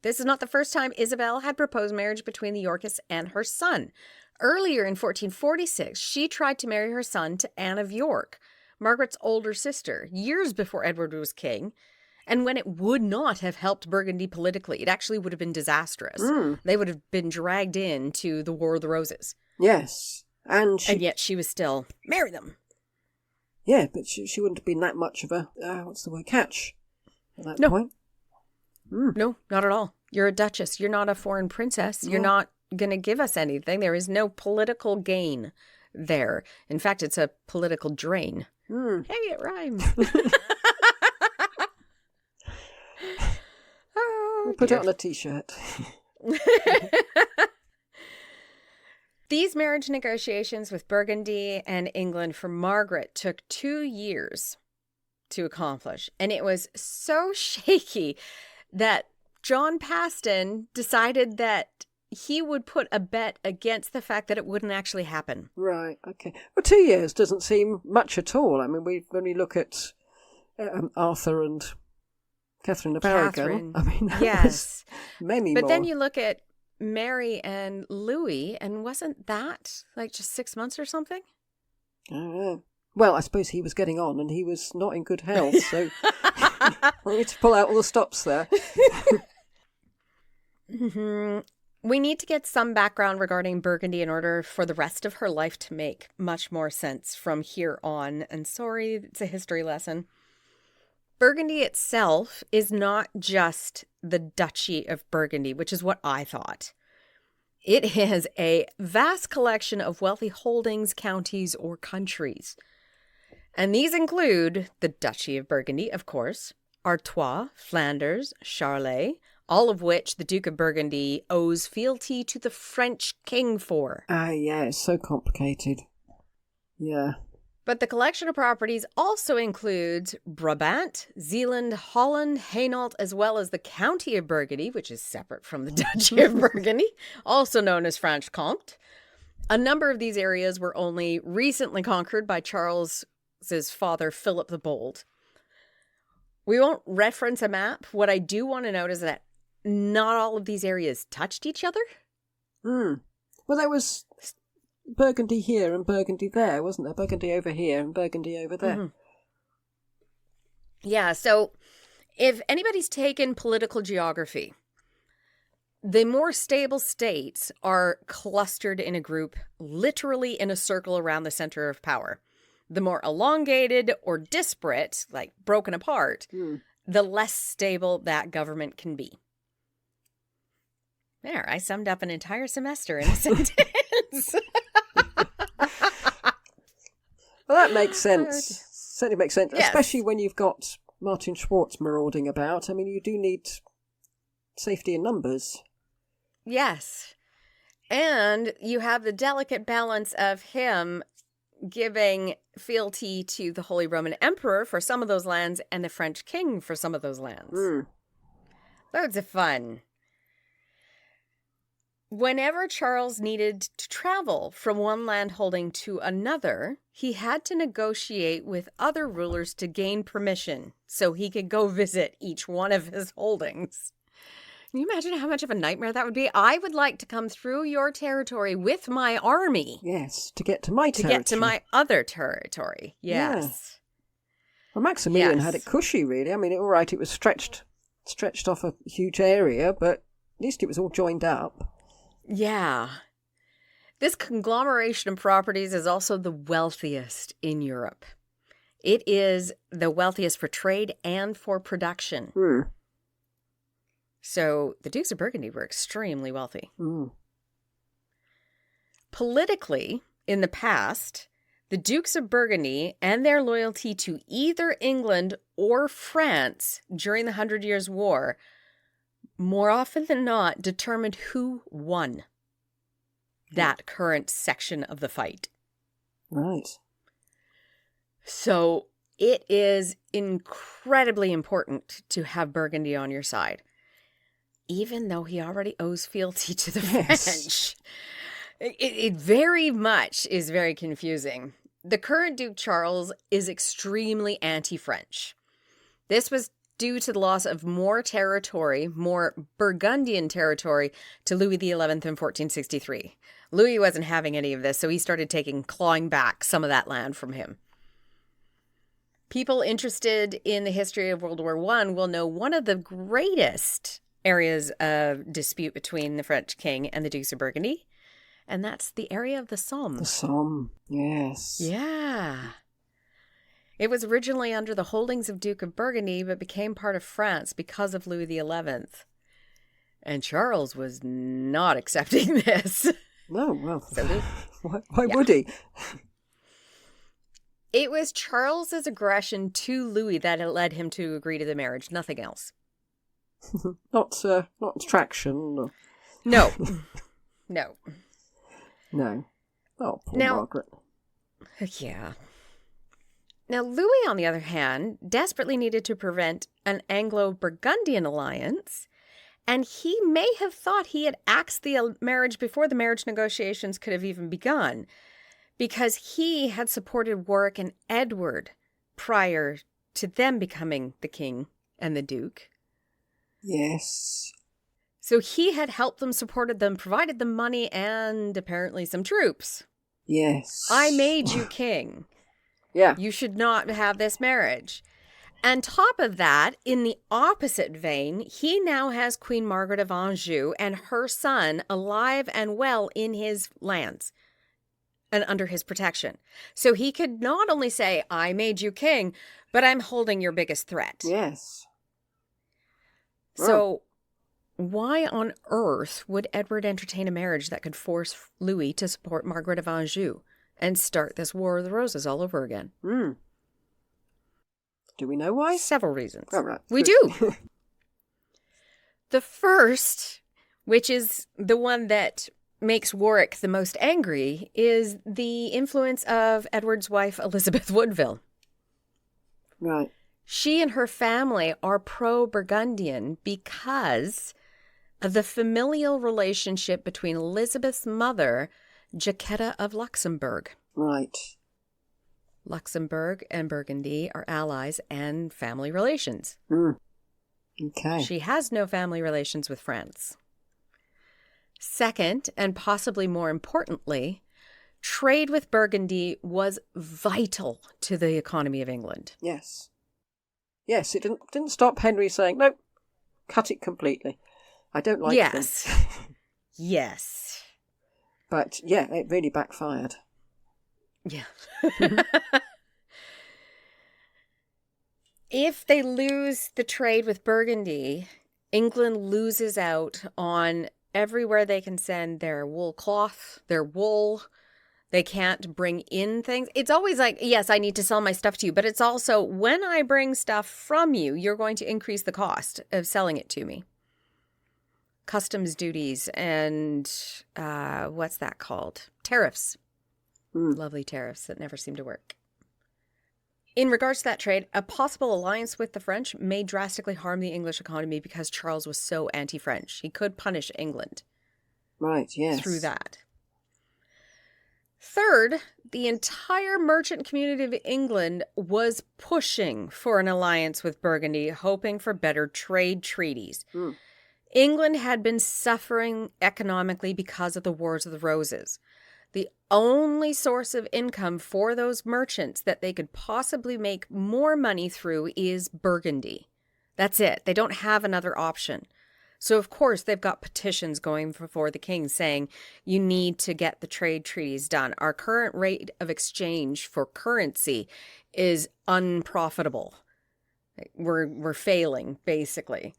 Speaker 3: This is not the first time Isabel had proposed marriage between the Yorkists and her son. Earlier in 1446, she tried to marry her son to Anne of York, Margaret's older sister, years before Edward was king. And when it would not have helped Burgundy politically, it actually would have been disastrous. They would have been dragged into the War of the Roses.
Speaker 4: Yes. And
Speaker 3: yet she was still, marry them.
Speaker 4: Yeah, but she wouldn't have been that much of a, catch at that point.
Speaker 3: No, not at all. You're a duchess. You're not a foreign princess. You're not going to give us anything. There is no political gain there. In fact, it's a political drain. Hey, it rhymes.
Speaker 4: We'll put it on a t-shirt.
Speaker 3: These marriage negotiations with Burgundy and England for Margaret took 2 years to accomplish. And it was so shaky that John Paston decided that he would put a bet against the fact that it wouldn't actually happen.
Speaker 4: Right, okay. Well, 2 years doesn't seem much at all. I mean, when we look at Arthur and Catherine of Aragon, I mean,
Speaker 3: yes,
Speaker 4: many
Speaker 3: but
Speaker 4: more.
Speaker 3: then you look at Mary and Louis, and wasn't that like just 6 months or something?
Speaker 4: I don't know. Well, I suppose he was getting on and he was not in good health, so I need to pull out all the stops there.
Speaker 3: We need to get some background regarding Burgundy in order for the rest of her life to make much more sense from here on. And sorry, it's a history lesson. Burgundy itself is not just the Duchy of Burgundy, which is what I thought. It is a vast collection of wealthy holdings, counties, or countries. And these include the Duchy of Burgundy, of course, Artois, Flanders, Charolais, all of which the Duke of Burgundy owes fealty to the French king for.
Speaker 4: Yeah, it's so complicated. Yeah.
Speaker 3: But the collection of properties also includes Brabant, Zeeland, Holland, Hainault, as well as the County of Burgundy, which is separate from the Duchy of Burgundy, also known as Franche-Comté. A number of these areas were only recently conquered by Charles's father, Philip the Bold. We won't reference a map. What I do want to note is that not all of these areas touched each other.
Speaker 4: Well, there was Burgundy here and Burgundy there, wasn't there? Burgundy over here and Burgundy over there.
Speaker 3: Yeah, so if anybody's taken political geography, the more stable states are clustered in a group, literally in a circle around the center of power. The more elongated or disparate, like broken apart, the less stable that government can be. There, I summed up an entire semester in a sentence.
Speaker 4: Well, that makes sense. Certainly makes sense, yes. Especially when you've got Martin Schwartz marauding about. I mean, you do need safety in numbers.
Speaker 3: Yes. And you have the delicate balance of him giving fealty to the Holy Roman Emperor for some of those lands and the French king for some of those lands. Loads of fun. Whenever Charles needed to travel from one landholding to another, he had to negotiate with other rulers to gain permission so he could go visit each one of his holdings. Can you imagine how much of a nightmare that would be? I would like to come through your territory with my army.
Speaker 4: Yes, to get to my territory.
Speaker 3: To get to my other territory, yes. Yeah.
Speaker 4: Well, Maximilian had it cushy, really. I mean, all right, it was stretched off a huge area, but at least it was all joined up.
Speaker 3: Yeah. This conglomeration of properties is also the wealthiest in Europe. It is the wealthiest for trade and for production. So the Dukes of Burgundy were extremely wealthy. Politically, in the past, the Dukes of Burgundy and their loyalty to either England or France during the 100 Years' War more often than not determined who won that current section of the fight.
Speaker 4: Right.
Speaker 3: So it is incredibly important to have Burgundy on your side, even though he already owes fealty to the French. It very much is very confusing. The current Duke Charles is extremely anti-French. This was due to the loss of more territory, more Burgundian territory, to Louis XI in 1463. Louis wasn't having any of this, so he started clawing back some of that land from him. People interested in the history of World War I will know one of the greatest areas of dispute between the French king and the Dukes of Burgundy, and that's the area of the Somme.
Speaker 4: The Somme, yes.
Speaker 3: Yeah. It was originally under the holdings of Duke of Burgundy, but became part of France because of Louis XI. And Charles was not accepting this.
Speaker 4: No, well, so why would he?
Speaker 3: It was Charles's aggression to Louis that had led him to agree to the marriage, nothing else.
Speaker 4: Not attraction.
Speaker 3: No. No.
Speaker 4: No. Oh, poor Margaret.
Speaker 3: Yeah. Now, Louis, on the other hand, desperately needed to prevent an Anglo-Burgundian alliance, and he may have thought he had axed the marriage before the marriage negotiations could have even begun, because he had supported Warwick and Edward prior to them becoming the king and the duke.
Speaker 4: Yes.
Speaker 3: So he had helped them, supported them, provided them money, and apparently some troops.
Speaker 4: Yes.
Speaker 3: I made you king.
Speaker 4: Yeah.
Speaker 3: You should not have this marriage. On top of that, in the opposite vein, he now has Queen Margaret of Anjou and her son alive and well in his lands and under his protection. So he could not only say, I made you king, but I'm holding your biggest threat.
Speaker 4: Yes.
Speaker 3: So why on earth would Edward entertain a marriage that could force Louis to support Margaret of Anjou and start this War of the Roses all over again?
Speaker 4: Do we know why?
Speaker 3: Several reasons.
Speaker 4: Oh, right.
Speaker 3: We do. The first, which is the one that makes Warwick the most angry, is the influence of Edward's wife, Elizabeth Woodville.
Speaker 4: Right.
Speaker 3: She and her family are pro-Burgundian because of the familial relationship between Elizabeth's mother, Jacquetta of Luxembourg.
Speaker 4: Right.
Speaker 3: Luxembourg and Burgundy are allies and family relations.
Speaker 4: Okay.
Speaker 3: She has no family relations with France. Second, and possibly more importantly, trade with Burgundy was vital to the economy of England.
Speaker 4: Yes. Yes, it didn't stop Henry saying, no, cut it completely. I don't like them.
Speaker 3: Yes.
Speaker 4: But, yeah, it really backfired.
Speaker 3: Yeah. If they lose the trade with Burgundy, England loses out on everywhere they can send their wool cloth, their wool. They can't bring in things. It's always like, yes, I need to sell my stuff to you. But it's also, when I bring stuff from you, you're going to increase the cost of selling it to me. Customs duties and what's that called? Tariffs. Lovely tariffs that never seem to work. In regards to that trade, a possible alliance with the French may drastically harm the English economy because Charles was so anti-French. He could punish England.
Speaker 4: Right, yes.
Speaker 3: Through that. Third, the entire merchant community of England was pushing for an alliance with Burgundy, hoping for better trade treaties. England had been suffering economically because of the Wars of the Roses. The only source of income for those merchants that they could possibly make more money through is Burgundy. That's it. They don't have another option. So, of course, they've got petitions going before the king saying, you need to get the trade treaties done. Our current rate of exchange for currency is unprofitable. We're failing, basically.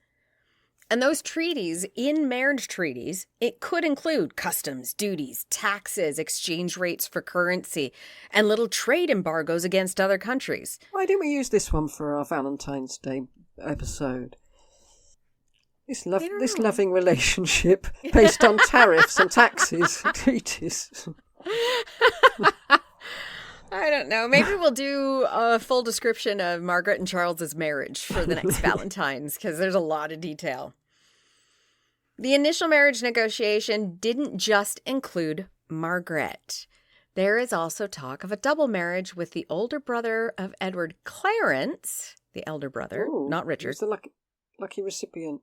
Speaker 3: And those treaties, in marriage treaties, it could include customs, duties, taxes, exchange rates for currency, and little trade embargoes against other countries.
Speaker 4: Why didn't we use this one for our Valentine's Day episode? This loving relationship based on tariffs and taxes, treaties.
Speaker 3: I don't know. Maybe we'll do a full description of Margaret and Charles's marriage for the next Valentine's, because there's a lot of detail. The initial marriage negotiation didn't just include Margaret. There is also talk of a double marriage with the older brother of Edward, Clarence, the elder brother, not Richard.
Speaker 4: He's the lucky recipient.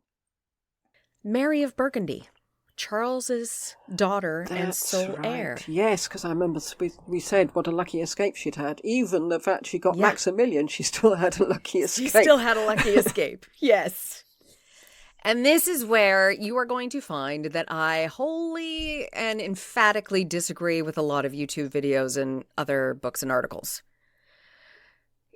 Speaker 3: Mary of Burgundy, Charles's daughter and sole heir.
Speaker 4: Yes, because I remember we said what a lucky escape she'd had. Even the fact she got Maximilian, she still had a lucky escape.
Speaker 3: She still had a lucky escape, yes. And this is where you are going to find that I wholly and emphatically disagree with a lot of YouTube videos and other books and articles.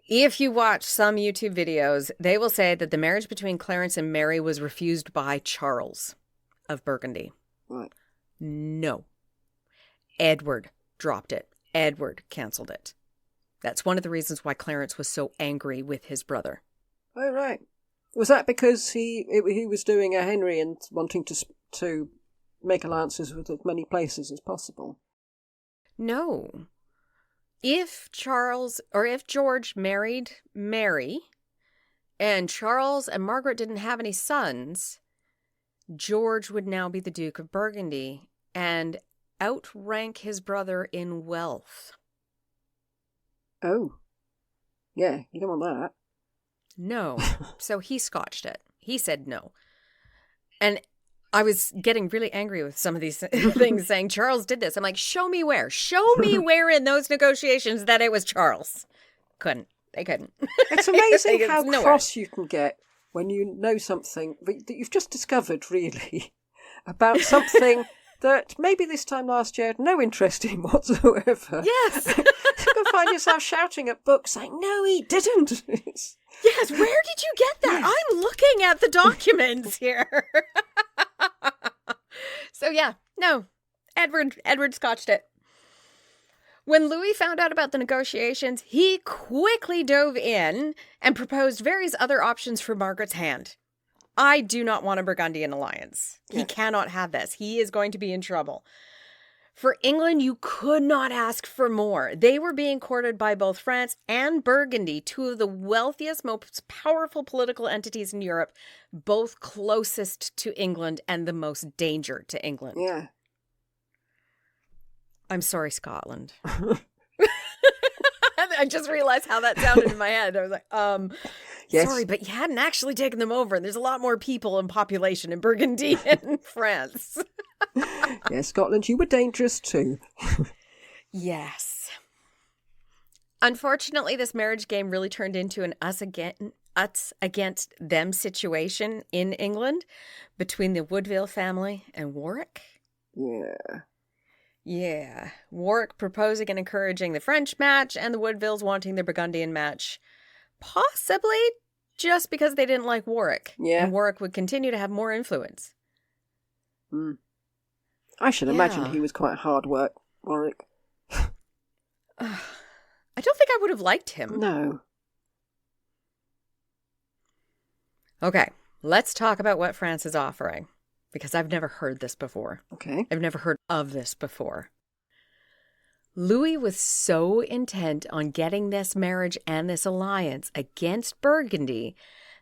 Speaker 3: If you watch some YouTube videos, they will say that the marriage between Clarence and Mary was refused by Charles of Burgundy.
Speaker 4: Right.
Speaker 3: No. Edward dropped it. Edward canceled it. That's one of the reasons why Clarence was so angry with his brother.
Speaker 4: Oh, right. Was that because he was doing a Henry and wanting to make alliances with as many places as possible?
Speaker 3: No. If George married Mary and Charles and Margaret didn't have any sons, George would now be the Duke of Burgundy and outrank his brother in wealth.
Speaker 4: Oh. Yeah, you don't want that.
Speaker 3: No. So he scotched it. He said no. And I was getting really angry with some of these things saying Charles did this. I'm like, show me where. Show me where in those negotiations that it was Charles. Couldn't. They couldn't.
Speaker 4: It's amazing how cross you can get when you know something that you've just discovered, really, about something that maybe this time last year had no interest in whatsoever.
Speaker 3: Yes.
Speaker 4: You can find yourself shouting at books saying, no, he didn't.
Speaker 3: Yes, where did you get that? Yes. I'm looking at the documents here. So yeah, no, Edward scotched it. When Louis found out about the negotiations, he quickly dove in and proposed various other options for Margaret's hand. I do not want a Burgundian alliance. Yeah. He cannot have this. He is going to be in trouble. For England, you could not ask for more. They were being courted by both France and Burgundy, two of the wealthiest, most powerful political entities in Europe, both closest to England and the most danger to England.
Speaker 4: Yeah.
Speaker 3: I'm sorry, Scotland. I just realized how that sounded in my head. I was like,
Speaker 4: yes.
Speaker 3: Sorry, but you hadn't actually taken them over. And there's a lot more people and population in Burgundy and France.
Speaker 4: Yes, Scotland, you were dangerous too.
Speaker 3: Yes. Unfortunately, this marriage game really turned into an us against them situation in England between the Woodville family and Warwick.
Speaker 4: Yeah.
Speaker 3: Yeah. Warwick proposing and encouraging the French match and the Woodvilles wanting the Burgundian match, possibly just because they didn't like Warwick.
Speaker 4: Yeah.
Speaker 3: And Warwick would continue to have more influence.
Speaker 4: I should imagine
Speaker 3: Yeah.
Speaker 4: he was quite hard work, Warwick.
Speaker 3: I don't think I would have liked him.
Speaker 4: No.
Speaker 3: Okay, let's talk about what France is offering, because I've never heard this before.
Speaker 4: Okay.
Speaker 3: I've never heard of this before. Louis was so intent on getting this marriage and this alliance against Burgundy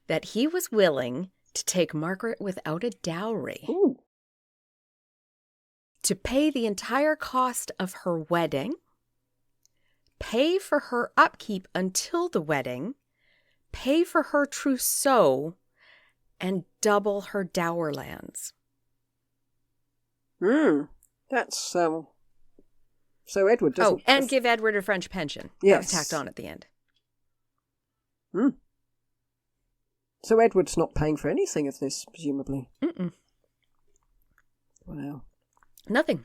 Speaker 3: that he was willing to take Margaret without a dowry,
Speaker 4: Ooh.
Speaker 3: to pay the entire cost of her wedding, pay for her upkeep until the wedding, pay for her trousseau, and double her dower lands.
Speaker 4: That's, so Edward doesn't...
Speaker 3: and give Edward a French pension.
Speaker 4: Yes.
Speaker 3: That was tacked on at the end.
Speaker 4: So Edward's not paying for anything of this, presumably.
Speaker 3: Mm-mm.
Speaker 4: Wow.
Speaker 3: Nothing.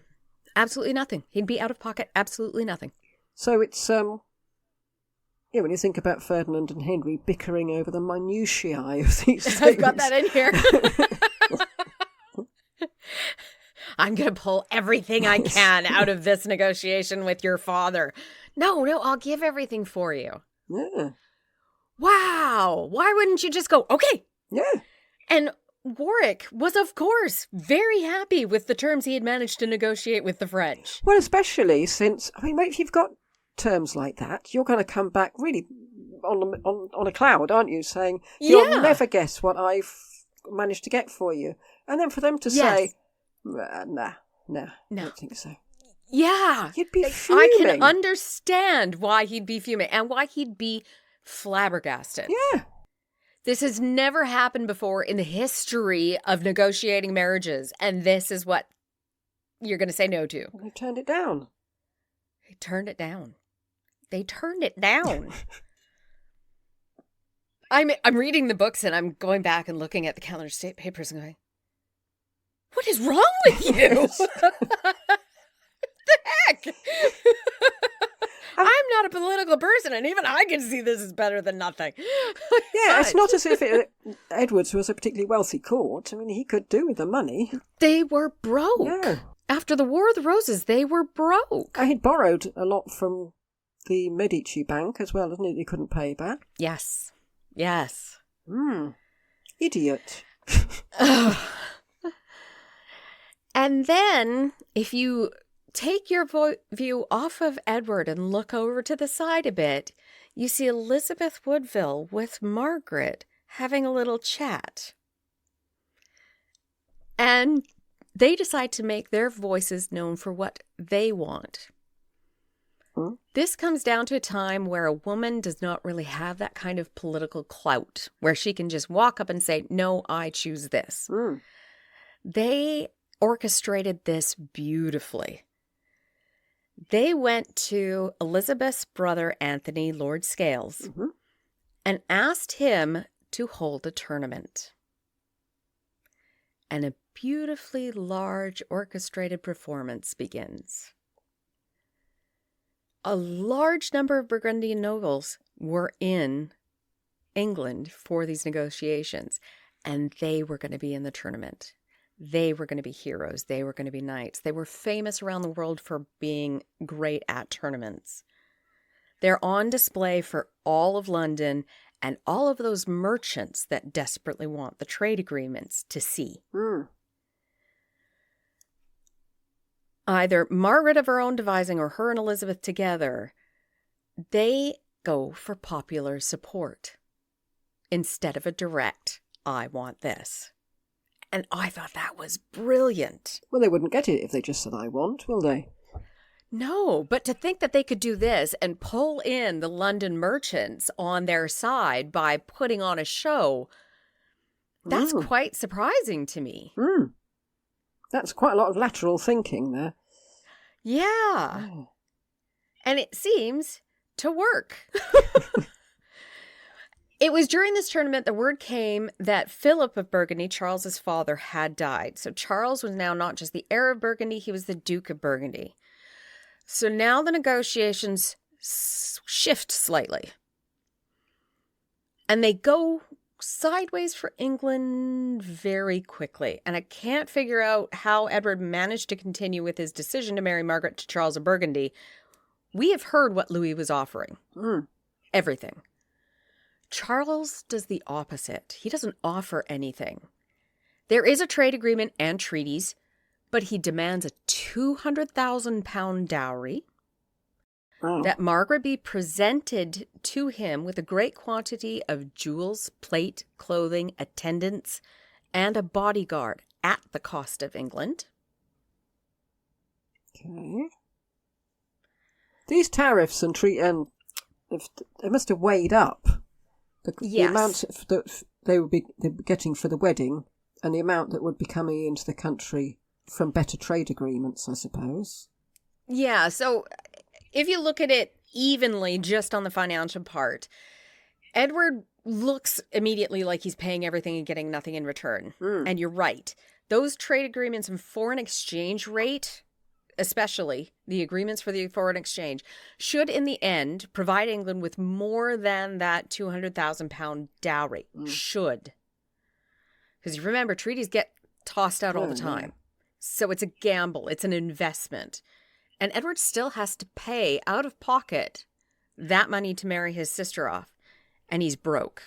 Speaker 3: Absolutely nothing. He'd be out of pocket. Absolutely nothing.
Speaker 4: So it's, when you think about Ferdinand and Henry bickering over the minutiae of these things...
Speaker 3: I've got that in here. I'm going to pull everything I can out of this negotiation with your father. No, I'll give everything for you.
Speaker 4: Yeah.
Speaker 3: Wow. Why wouldn't you just go, okay?
Speaker 4: Yeah.
Speaker 3: And Warwick was, of course, very happy with the terms he had managed to negotiate with the French.
Speaker 4: Well, especially since, if you've got terms like that, you're going to come back really on a cloud, aren't you? Saying, you'll never guess what I've managed to get for you. And then for them to say, nah, I don't think so.
Speaker 3: Yeah.
Speaker 4: You'd be fuming.
Speaker 3: I can understand why he'd be fuming and why he'd be flabbergasted.
Speaker 4: Yeah.
Speaker 3: This has never happened before in the history of negotiating marriages, and this is what you're going to say no to.
Speaker 4: They turned it down.
Speaker 3: They turned it down. They turned it down. I'm reading the books, and I'm going back and looking at the calendar state papers and going, what is wrong with you? What the heck? I'm not a political person, and even I can see this is better than nothing.
Speaker 4: Yeah, it's not as if Edward's was a particularly wealthy court. I mean, he could do with the money.
Speaker 3: They were broke.
Speaker 4: Yeah.
Speaker 3: After the War of the Roses, they were broke.
Speaker 4: He'd borrowed a lot from the Medici Bank as well, isn't it? He couldn't pay back.
Speaker 3: Yes.
Speaker 4: Idiot.
Speaker 3: And then, if you take your view off of Edward and look over to the side a bit, you see Elizabeth Woodville with Margaret having a little chat. And they decide to make their voices known for what they want. This comes down to a time where a woman does not really have that kind of political clout, where she can just walk up and say, no, I choose this. They orchestrated this beautifully. They went to Elizabeth's brother, Anthony, Lord Scales, and asked him to hold a tournament. And a beautifully large orchestrated performance begins. A large number of Burgundian nobles were in England for these negotiations, and they were going to be in the tournament. They were going to be heroes. They were going to be knights. They were famous around the world for being great at tournaments. They're on display for all of London and all of those merchants that desperately want the trade agreements to see. Either Margaret of her own devising or her and Elizabeth together, they go for popular support instead of a direct, I want this. And I thought that was brilliant.
Speaker 4: Well, they wouldn't get it if they just said, I want, will they?
Speaker 3: No, but to think that they could do this and pull in the London merchants on their side by putting on a show, that's quite surprising to me.
Speaker 4: That's quite a lot of lateral thinking there.
Speaker 3: Yeah. And it seems to work. It was during this tournament the word came that Philip of Burgundy, Charles's father, had died. So Charles was now not just the heir of Burgundy, he was the Duke of Burgundy. So now the negotiations shift slightly. And they go sideways for England very quickly. And I can't figure out how Edward managed to continue with his decision to marry Margaret to Charles of Burgundy. We have heard what Louis was offering. Everything. Charles does the opposite. He doesn't offer anything. There is a trade agreement and treaties, but he demands a £200,000 dowry, that Margaret be presented to him with a great quantity of jewels, plate, clothing, attendants, and a bodyguard at the cost of England.
Speaker 4: Okay. These tariffs and they must have weighed up the amount that they would be getting for the wedding and the amount that would be coming into the country from better trade agreements, I suppose.
Speaker 3: Yeah, so if you look at it evenly just on the financial part, Edward looks immediately like he's paying everything and getting nothing in return. And you're right. Those trade agreements and foreign exchange rate, especially the agreements for the foreign exchange, should in the end provide England with more than that £200,000 dowry. Should. Because you remember, treaties get tossed out all the time. Yeah. So it's a gamble. It's an investment. And Edward still has to pay out of pocket that money to marry his sister off. And he's broke.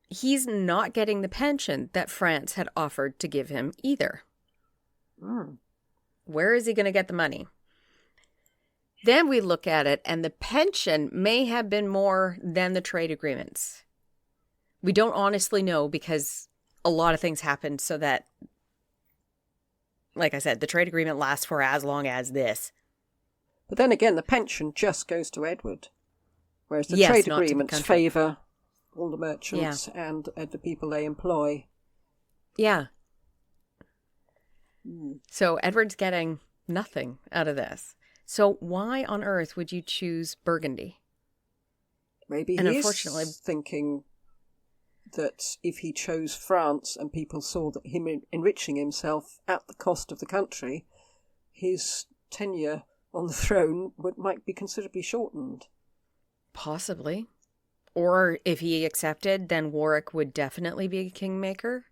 Speaker 3: He's not getting the pension that France had offered to give him either. Where is he going to get the money? Then we look at it, and the pension may have been more than the trade agreements. We don't honestly know because a lot of things happened so that, like I said, the trade agreement lasts for as long as this.
Speaker 4: But then again, the pension just goes to Edward, whereas the trade agreements favour all the merchants and the people they employ.
Speaker 3: Yeah. So Edward's getting nothing out of this. So why on earth would you choose Burgundy?
Speaker 4: Maybe he's thinking that if he chose France and people saw that him enriching himself at the cost of the country, his tenure on the throne might be considerably shortened.
Speaker 3: Possibly. Or if he accepted, then Warwick would definitely be a kingmaker.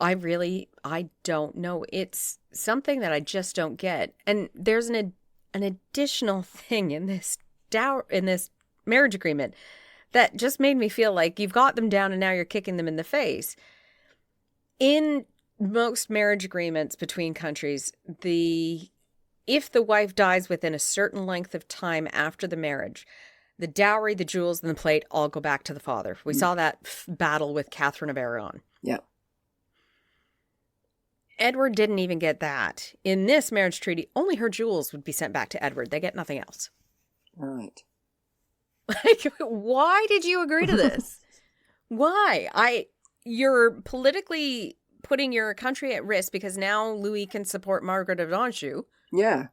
Speaker 3: I don't know. It's something that I just don't get. And there's an additional thing in this marriage agreement that just made me feel like you've got them down and now you're kicking them in the face. In most marriage agreements between countries, if the wife dies within a certain length of time after the marriage, the dowry, the jewels, and the plate all go back to the father. We saw that battle with Catherine of Aragon.
Speaker 4: Yeah.
Speaker 3: Edward didn't even get that. In this marriage treaty, only her jewels would be sent back to Edward. They get nothing else.
Speaker 4: Right.
Speaker 3: Like, why did you agree to this? Why? You're politically putting your country at risk because now Louis can support Margaret of Anjou.
Speaker 4: Yeah.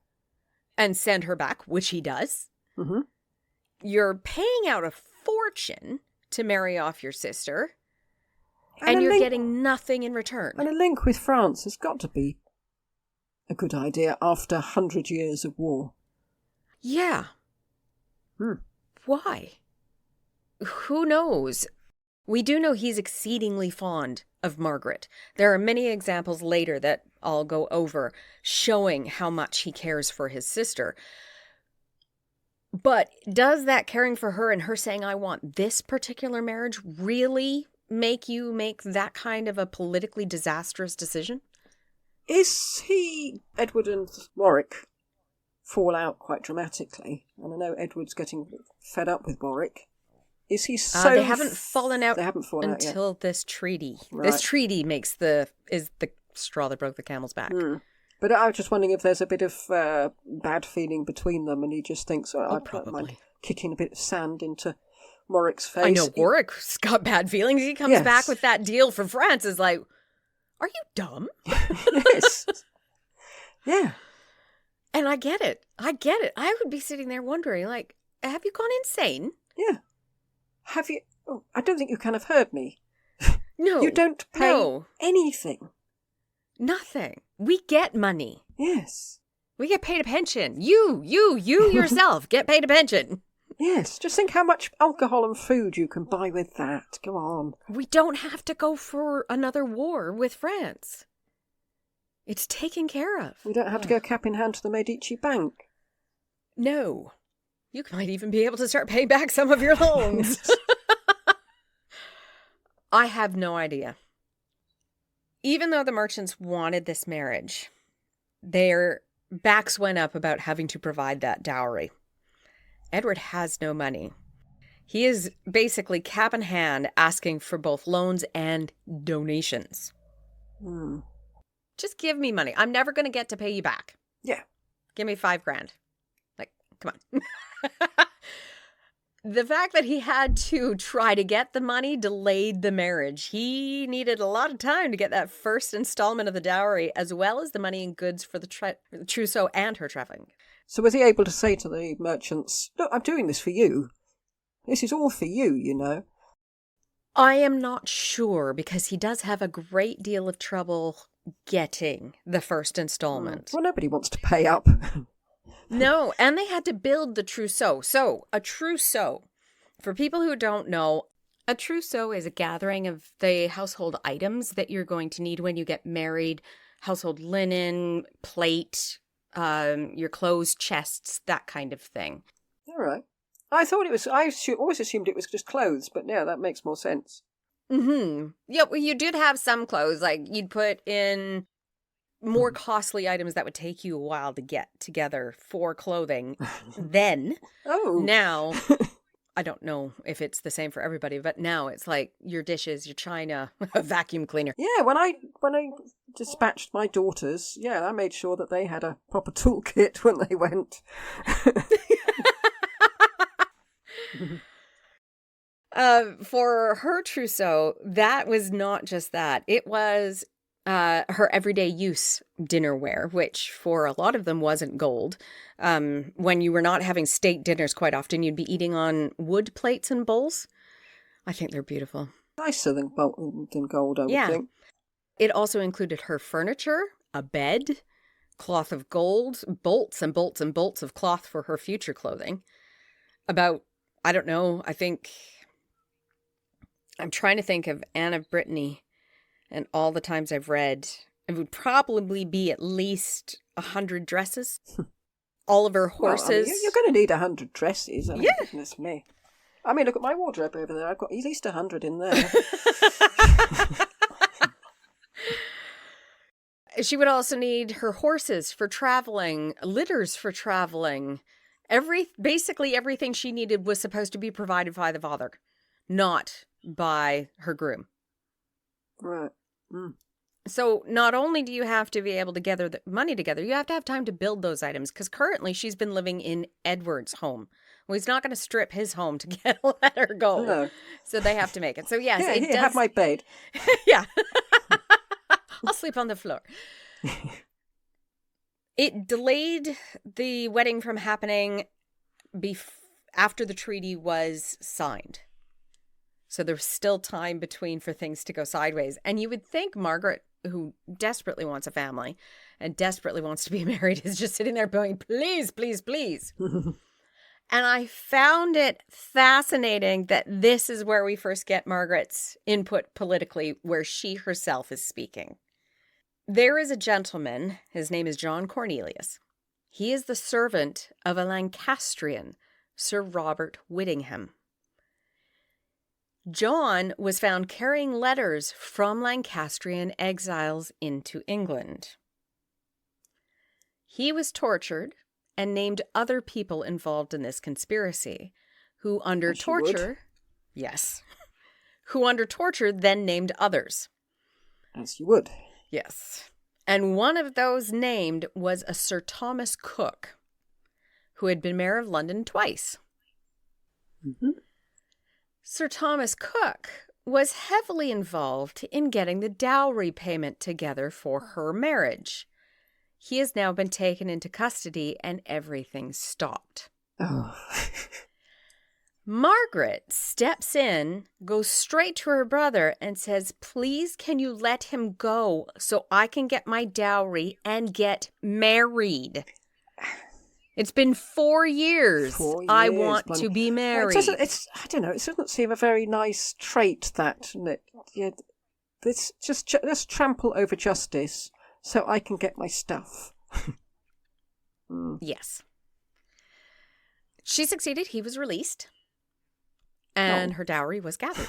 Speaker 3: And send her back, which he does. You're paying out a fortune to marry off your sister. And you're getting nothing in return. And
Speaker 4: a link with France has got to be a good idea after 100 years of war.
Speaker 3: Yeah. Why? Who knows? We do know he's exceedingly fond of Margaret. There are many examples later that I'll go over showing how much he cares for his sister. But does that caring for her and her saying, I want this particular marriage, really make you make that kind of a politically disastrous decision?
Speaker 4: Is Edward and Warwick fall out quite dramatically? And I know Edward's getting fed up with Warwick. Is he so...
Speaker 3: They haven't fallen out until
Speaker 4: yet.
Speaker 3: This treaty.
Speaker 4: Right.
Speaker 3: This treaty is the straw that broke the camel's back.
Speaker 4: But I was just wondering if there's a bit of bad feeling between them and he just thinks, I don't mind kicking a bit of sand into Warwick's face.
Speaker 3: I know Warwick's got bad feelings. He comes back with that deal for France. Is like, are you dumb?
Speaker 4: Yes. Yeah.
Speaker 3: And I get it. I would be sitting there wondering, like, have you gone insane?
Speaker 4: Yeah. Have you... Oh, I don't think you can have heard me.
Speaker 3: No.
Speaker 4: You don't pay anything.
Speaker 3: Nothing. We get money.
Speaker 4: Yes.
Speaker 3: We get paid a pension. You yourself get paid a pension.
Speaker 4: Yes, just think how much alcohol and food you can buy with that. Go on.
Speaker 3: We don't have to go for another war with France. It's taken care of.
Speaker 4: We don't have to go cap in hand to the Medici Bank.
Speaker 3: No. You might even be able to start paying back some of your loans. I have no idea. Even though the merchants wanted this marriage, their backs went up about having to provide that dowry. Edward has no money. He is basically cap in hand asking for both loans and donations. Just give me money. I'm never going to get to pay you back.
Speaker 4: Yeah.
Speaker 3: Give me $5,000. Like, come on. The fact that he had to try to get the money delayed the marriage. He needed a lot of time to get that first installment of the dowry, as well as the money and goods for the trousseau and her trafficking.
Speaker 4: So was he able to say to the merchants, look, I'm doing this for you. This is all for you, you know.
Speaker 3: I am not sure, because he does have a great deal of trouble getting the first installment.
Speaker 4: Well, nobody wants to pay up.
Speaker 3: No, and they had to build the trousseau. So, a trousseau, for people who don't know, a trousseau is a gathering of the household items that you're going to need when you get married. Household linen, plate, your clothes, chests, that kind of thing.
Speaker 4: All right. I thought it was, always assumed it was just clothes, but yeah, that makes more sense.
Speaker 3: Mm-hmm. Yeah, well, you did have some clothes, like you'd put in more costly items that would take you a while to get together for clothing. Then, now, I don't know if it's the same for everybody, but now it's like your dishes, your china, a vacuum cleaner.
Speaker 4: Yeah, when I dispatched my daughters, I made sure that they had a proper toolkit when they went.
Speaker 3: For her trousseau, that was not just that. It was her everyday use dinnerware, which for a lot of them wasn't gold. When you were not having state dinners quite often, you'd be eating on wood plates and bowls. I think they're beautiful.
Speaker 4: Nicer than gold, I would think.
Speaker 3: It also included her furniture, a bed, cloth of gold, bolts and bolts and bolts of cloth for her future clothing. About, I don't know, I'm trying to think of Anne of Brittany and all the times I've read. It would probably be at least 100 dresses. All of her horses.
Speaker 4: Well, I mean, you're going to need 100 dresses. I mean, goodness me. I mean, look at my wardrobe over there. I've got at least 100 in there.
Speaker 3: She would also need her horses for traveling, litters for traveling. Basically everything she needed was supposed to be provided by the father, not by her groom.
Speaker 4: Right.
Speaker 3: So not only do you have to be able to gather the money together, you have to have time to build those items, because currently she's been living in Edward's home. Well, he's not going to strip his home to let her go.
Speaker 4: No.
Speaker 3: So they have to make it. So yes, it does
Speaker 4: have my bed.
Speaker 3: Yeah. I'll sleep on the floor. It delayed the wedding from happening after the treaty was signed. So there's still time between for things to go sideways. And you would think Margaret, who desperately wants a family and desperately wants to be married, is just sitting there going, please, please, please. And I found it fascinating that this is where we first get Margaret's input politically, where she herself is speaking. There is a gentleman, his name is John Cornelius. He is the servant of a Lancastrian, Sir Robert Whittingham. John was found carrying letters from Lancastrian exiles into England. He was tortured and named other people involved in this conspiracy, who under torture then named others.
Speaker 4: As you would.
Speaker 3: Yes. And one of those named was a Sir Thomas Cook, who had been mayor of London twice.
Speaker 4: Mm-hmm.
Speaker 3: Sir Thomas Cook was heavily involved in getting the dowry payment together for her marriage. He has now been taken into custody and everything stopped.
Speaker 4: Oh.
Speaker 3: Margaret steps in, goes straight to her brother and says, please, can you let him go so I can get my dowry and get married? It's been 4 years.
Speaker 4: 4 years.
Speaker 3: I want to be married.
Speaker 4: I don't know. It doesn't seem a very nice trait, that, doesn't it? Yeah, let's trample over justice so I can get my stuff.
Speaker 3: Yes. She succeeded. He was released. And her dowry was gathered.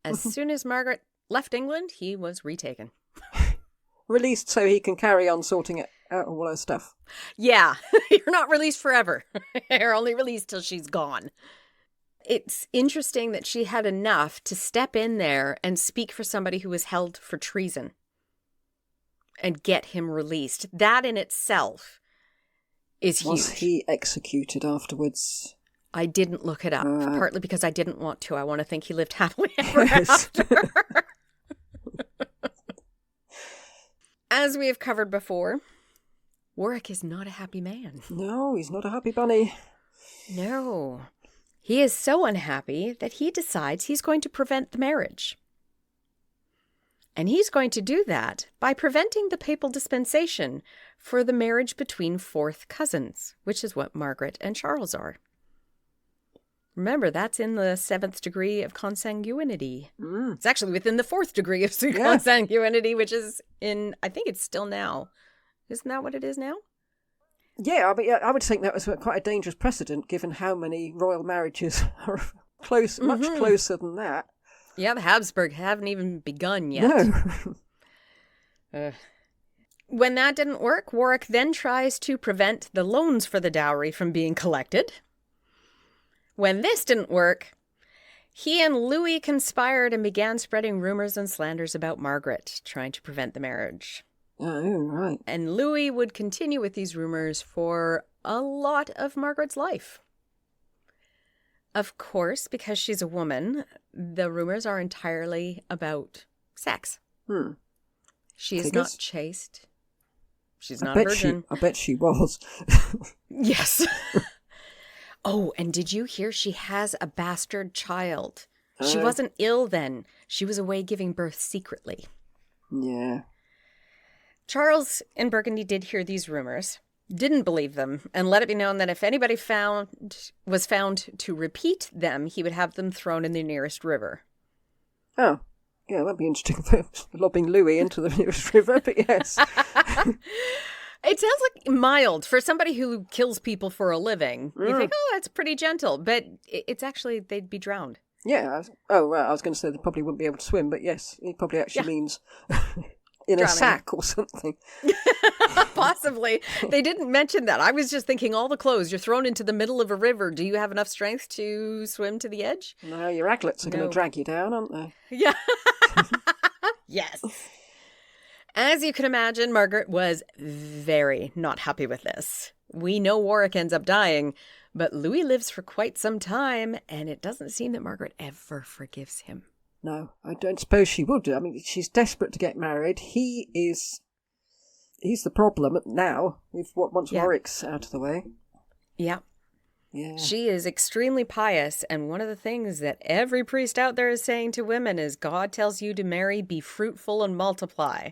Speaker 3: As soon as Margaret left England, he was retaken.
Speaker 4: Released so he can carry on sorting out all her stuff.
Speaker 3: Yeah, you're not released forever. You're only released till she's gone. It's interesting that she had enough to step in there and speak for somebody who was held for treason and get him released. That in itself is huge.
Speaker 4: Was he executed afterwards?
Speaker 3: I didn't look it up, partly because I didn't want to. I want to think he lived happily ever after. As we have covered before, Warwick is not a happy man.
Speaker 4: No, he's not a happy bunny.
Speaker 3: No. He is so unhappy that he decides he's going to prevent the marriage. And he's going to do that by preventing the papal dispensation for the marriage between fourth cousins, which is what Margaret and Charles are. Remember, that's in the 7th degree of consanguinity. It's actually within the 4th degree of consanguinity, which is in, I think it's still now. Isn't that what it is now?
Speaker 4: Yeah, I would think that was quite a dangerous precedent, given how many royal marriages are much closer than that.
Speaker 3: Yeah, the Habsburg haven't even begun yet.
Speaker 4: No.
Speaker 3: When that didn't work, Warwick then tries to prevent the loans for the dowry from being collected. When this didn't work, he and Louis conspired and began spreading rumors and slanders about Margaret, trying to prevent the marriage.
Speaker 4: Oh, right.
Speaker 3: And Louis would continue with these rumors for a lot of Margaret's life. Of course, because she's a woman, the rumors are entirely about sex. She is not chaste. She's not a virgin.
Speaker 4: I bet she was.
Speaker 3: Yes. Oh, and did you hear she has a bastard child? She wasn't ill then. She was away giving birth secretly.
Speaker 4: Yeah.
Speaker 3: Charles in Burgundy did hear these rumors, didn't believe them, and let it be known that if anybody was found to repeat them, he would have them thrown in the nearest river.
Speaker 4: Oh, yeah, that'd be interesting for lobbing Louis into the nearest river, but yes.
Speaker 3: It sounds like mild for somebody who kills people for a living. You think, oh, that's pretty gentle, but it's actually, they'd be drowned.
Speaker 4: Yeah. I was going to say they probably wouldn't be able to swim, but yes, it probably actually means in drowning. A sack or something.
Speaker 3: Possibly. They didn't mention that. I was just thinking all the clothes. You're thrown into the middle of a river. Do you have enough strength to swim to the edge?
Speaker 4: No, your aglets are going to drag you down, aren't they?
Speaker 3: Yeah. Yes. As you can imagine, Margaret was very not happy with this. We know Warwick ends up dying, but Louis lives for quite some time, and it doesn't seem that Margaret ever forgives him.
Speaker 4: No, I don't suppose she would. I mean, she's desperate to get married. He's the problem now, once Warwick's out of the way.
Speaker 3: Yeah.
Speaker 4: Yeah.
Speaker 3: She is extremely pious, and one of the things that every priest out there is saying to women is God tells you to marry, be fruitful, and multiply.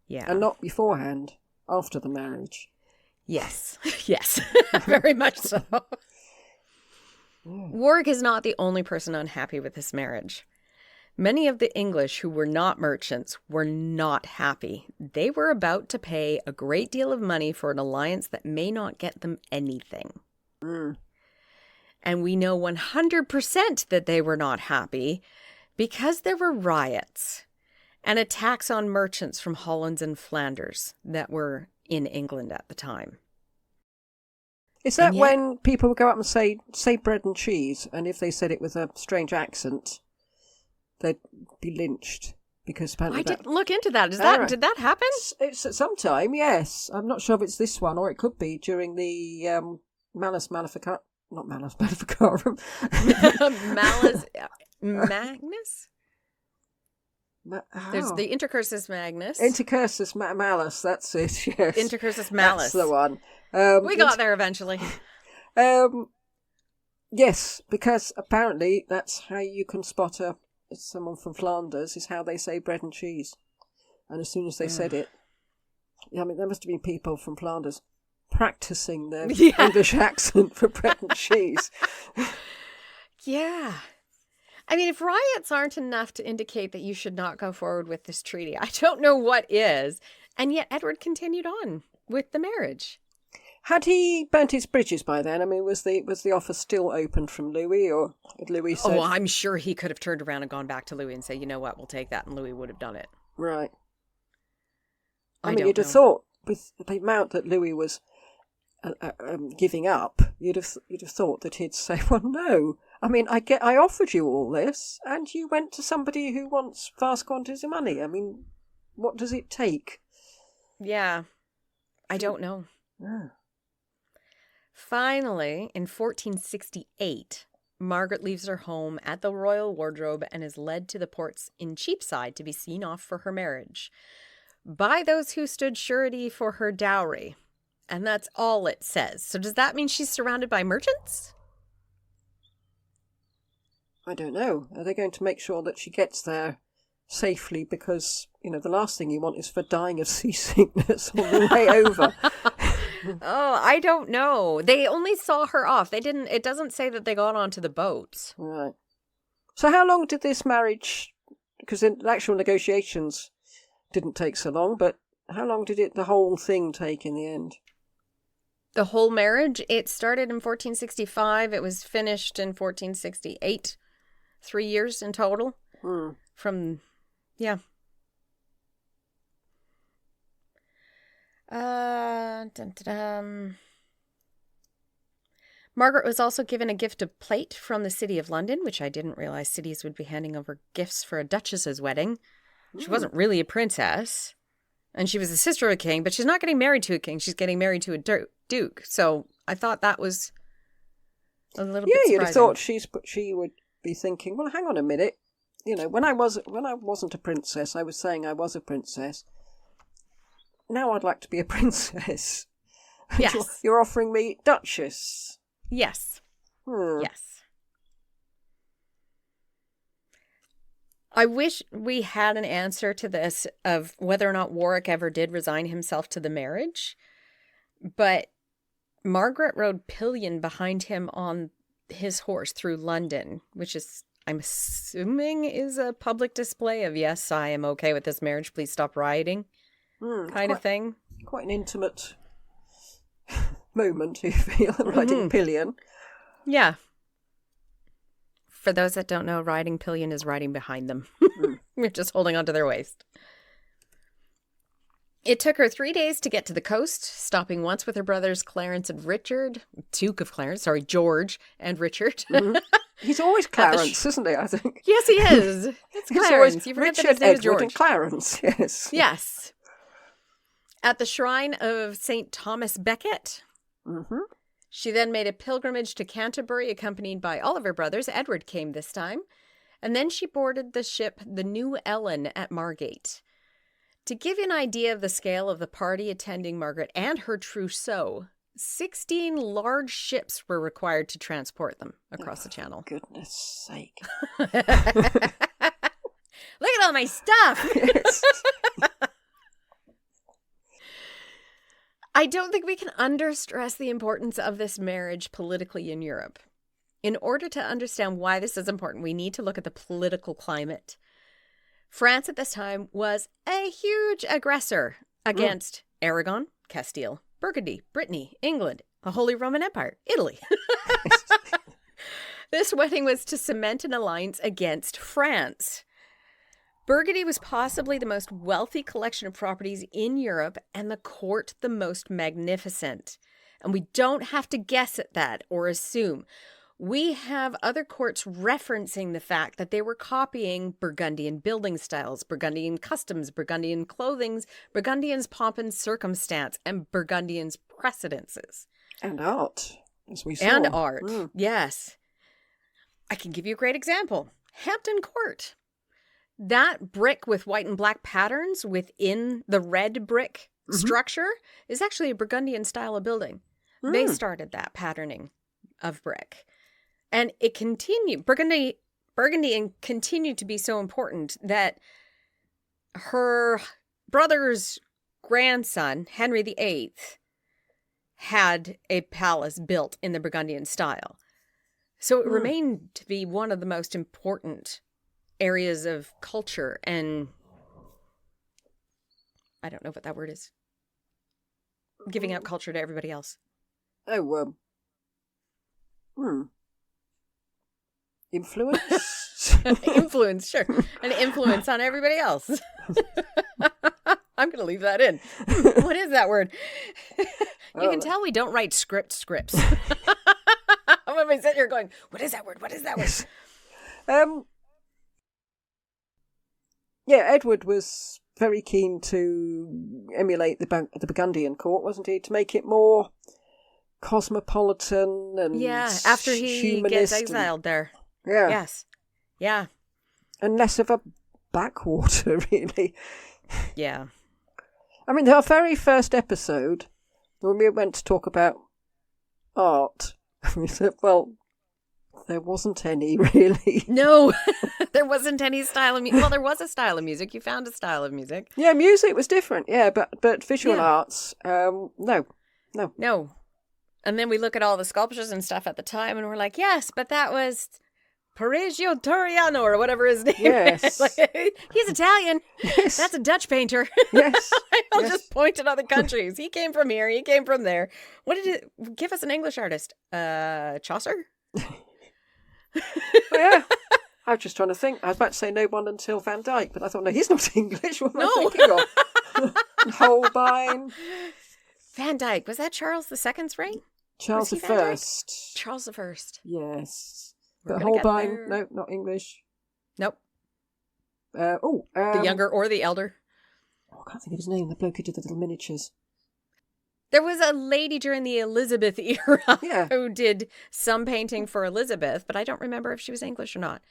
Speaker 3: Yeah.
Speaker 4: And not beforehand, after the marriage.
Speaker 3: Yes. Yes. Very much so. Warwick is not the only person unhappy with this marriage. Many of the English who were not merchants were not happy. They were about to pay a great deal of money for an alliance that may not get them anything. And we know 100% that they were not happy because there were riots and attacks on merchants from Holland and Flanders that were in England at the time.
Speaker 4: Is that when people would go up and say bread and cheese, and if they said it with a strange accent, they'd be lynched? Because apparently
Speaker 3: I didn't look into that. Did that happen?
Speaker 4: It's at some time, yes. I'm not sure if it's this one, or it could be during the Malus Maleficarum. Not Malus Maleficarum.
Speaker 3: Malus Magnus? There's the Intercursus Magnus.
Speaker 4: Intercursus Malus, that's it, yes.
Speaker 3: Intercursus Malus.
Speaker 4: That's the one.
Speaker 3: We got there eventually.
Speaker 4: Yes, because apparently that's how you can spot someone from Flanders, is how they say bread and cheese. And as soon as they said it, I mean, there must have been people from Flanders practicing their
Speaker 3: Yeah.
Speaker 4: English accent for bread and cheese.
Speaker 3: Yeah. I mean, if riots aren't enough to indicate that you should not go forward with this treaty, I don't know what is. And yet Edward continued on with the marriage.
Speaker 4: Had he burnt his bridges by then? I mean, was the offer still open from Louis, or had Louis said...
Speaker 3: Oh, I'm sure he could have turned around and gone back to Louis and said, you know what, we'll take that, and Louis would have done it.
Speaker 4: Right.
Speaker 3: I
Speaker 4: mean, you'd have thought, with the amount that Louis was giving up, you'd have thought that he'd say, well, no. I mean, I offered you all this, and you went to somebody who wants vast quantities of money. I mean, what does it take?
Speaker 3: Yeah. I don't know.
Speaker 4: Yeah.
Speaker 3: Finally, in 1468, Margaret leaves her home at the Royal Wardrobe and is led to the ports in Cheapside to be seen off for her marriage by those who stood surety for her dowry. And that's all it says. So does that mean she's surrounded by merchants?
Speaker 4: I don't know. Are they going to make sure that she gets there safely? Because, the last thing you want is for dying of seasickness on the way over.
Speaker 3: Oh, I don't know. They only saw her off. It doesn't say that they got onto the boat.
Speaker 4: Right. So how long did this marriage, because the actual negotiations didn't take so long, but how long did the whole thing take in the end?
Speaker 3: The whole marriage, it started in 1465. It was finished in 1468. 3 years in total. Yeah. Margaret was also given a gift of plate from the City of London, which I didn't realize cities would be handing over gifts for a duchess's wedding. She wasn't really a princess, and she was the sister of a king, but she's not getting married to a king. She's getting married to a duke. So I thought that was a little bit surprising.
Speaker 4: You'd have thought she would be thinking, well, hang on a minute. When I wasn't a princess, I was saying I was a princess. Now I'd like to be a princess.
Speaker 3: Yes.
Speaker 4: You're offering me duchess.
Speaker 3: Yes. Yes. I wish we had an answer to this of whether or not Warwick ever did resign himself to the marriage. But Margaret rode pillion behind him on his horse through London, which is, I'm assuming, is a public display of, yes, I am okay with this marriage, please stop rioting, kind of thing.
Speaker 4: Quite an intimate moment, you feel, riding pillion.
Speaker 3: Yeah. For those that don't know, riding pillion is riding behind them. You're just holding onto their waist. It took her 3 days to get to the coast, stopping once with her brothers Clarence and Richard, George and Richard.
Speaker 4: He's always Clarence, isn't he, I think?
Speaker 3: Yes, he is. It's Clarence. You forget that his name is George.
Speaker 4: And Clarence, yes.
Speaker 3: Yes. At the shrine of St. Thomas Becket. She then made a pilgrimage to Canterbury, accompanied by all of her brothers. Edward came this time. And then she boarded the ship, the New Ellen, at Margate. To give you an idea of the scale of the party attending Margaret and her trousseau, 16 large ships were required to transport them across the channel.
Speaker 4: Goodness sake.
Speaker 3: Look at all my stuff!
Speaker 4: Yes.
Speaker 3: I don't think we can understress the importance of this marriage politically in Europe. In order to understand why this is important, we need to look at the political climate. France at this time was a huge aggressor against Aragon, Castile, Burgundy, Brittany, England, the Holy Roman Empire, Italy. This wedding was to cement an alliance against France. Burgundy was possibly the most wealthy collection of properties in Europe and the court the most magnificent. And we don't have to guess at that or assume. We have other courts referencing the fact that they were copying Burgundian building styles, Burgundian customs, Burgundian clothings, Burgundians' pomp and circumstance, and Burgundians' precedences.
Speaker 4: And art, as we saw.
Speaker 3: And art, yes. I can give you a great example. Hampton Court. That brick with white and black patterns within the red brick structure is actually a Burgundian style of building. They started that patterning of brick. And it continued, Burgundy continued to be so important that her brother's grandson, Henry VIII, had a palace built in the Burgundian style. So it remained to be one of the most important areas of culture and I don't know what that word is. Giving out culture to everybody else.
Speaker 4: Oh, influence?
Speaker 3: Influence, sure. An influence on everybody else. I'm going to leave that in. What is that word? You can tell we don't write scripts. I'm going to be sitting here going, what is that word? What is that word?
Speaker 4: Yeah, Edward was very keen to emulate the Burgundian court, wasn't he? To make it more cosmopolitan and
Speaker 3: after he gets exiled there.
Speaker 4: Yeah.
Speaker 3: Yes. Yeah.
Speaker 4: And less of a backwater, really.
Speaker 3: Yeah.
Speaker 4: I mean, our very first episode, when we went to talk about art, we said, well, there wasn't any, really.
Speaker 3: No, there wasn't any style of music. Well, there was a style of music. You found a style of music.
Speaker 4: Yeah, music was different, but visual arts, no.
Speaker 3: And then we look at all the sculptures and stuff at the time, and we're like, yes, but that was Parigio Toriano, or whatever his name is. Like, he's Italian.
Speaker 4: Yes.
Speaker 3: That's a Dutch painter.
Speaker 4: Yes.
Speaker 3: I'll just point at other countries. He came from here. He came from there. What did it... Give us an English artist. Chaucer?
Speaker 4: Yeah. I was just trying to think. I was about to say no one until Van Dyke, but I thought, no, he's not English. What am I thinking of? Holbein.
Speaker 3: Van Dyke. Was that Charles II's reign?
Speaker 4: Charles I.
Speaker 3: Charles I.
Speaker 4: Yes. But Holbein, no, not English.
Speaker 3: Nope.
Speaker 4: The
Speaker 3: younger or the elder.
Speaker 4: I can't think of his name. The bloke who did the little miniatures.
Speaker 3: There was a lady during the Elizabeth era who did some painting for Elizabeth, but I don't remember if she was English or not.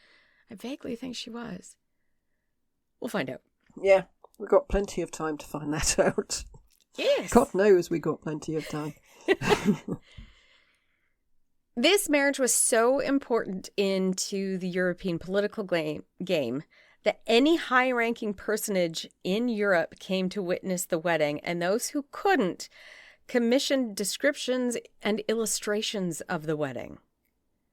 Speaker 3: I vaguely think she was. We'll find out.
Speaker 4: Yeah, we've got plenty of time to find that out.
Speaker 3: Yes.
Speaker 4: God knows we got plenty of time.
Speaker 3: This marriage was so important into the European political game that any high-ranking personage in Europe came to witness the wedding, and those who couldn't commissioned descriptions and illustrations of the wedding.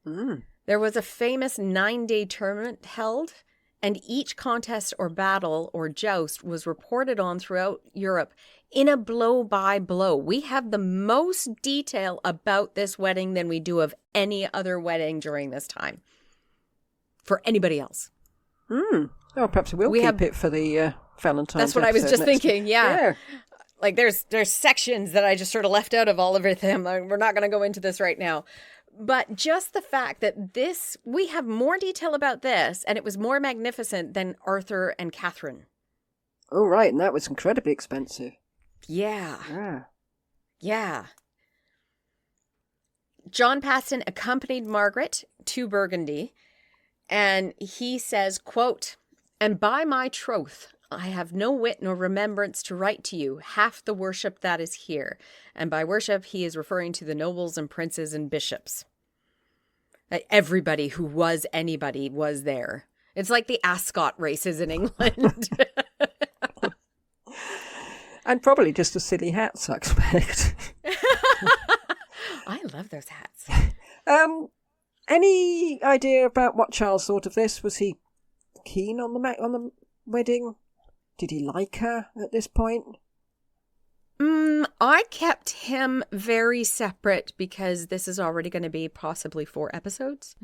Speaker 3: There was a famous 9-day tournament held, and each contest or battle or joust was reported on throughout Europe in a blow-by-blow. We have the most detail about this wedding than we do of any other wedding during this time for anybody else.
Speaker 4: Oh, perhaps we'll keep it for the Valentine's.
Speaker 3: That's what I was just thinking. Yeah. Like there's sections that I just sort of left out of all of them. We're not going to go into this right now. But just the fact that we have more detail about this, and it was more magnificent than Arthur and Catherine.
Speaker 4: Oh, right. And that was incredibly expensive.
Speaker 3: Yeah. John Paston accompanied Margaret to Burgundy, and he says, quote, "And by my troth, I have no wit nor remembrance to write to you half the worship that is here." And by worship, he is referring to the nobles and princes and bishops. Everybody who was anybody was there. It's like the Ascot races in England.
Speaker 4: And probably just the silly hats, I expect.
Speaker 3: I love those hats.
Speaker 4: Any idea about what Charles thought of this? Was he keen on the wedding? Did he like her at this point?
Speaker 3: I kept him very separate because this is already going to be possibly 4 episodes.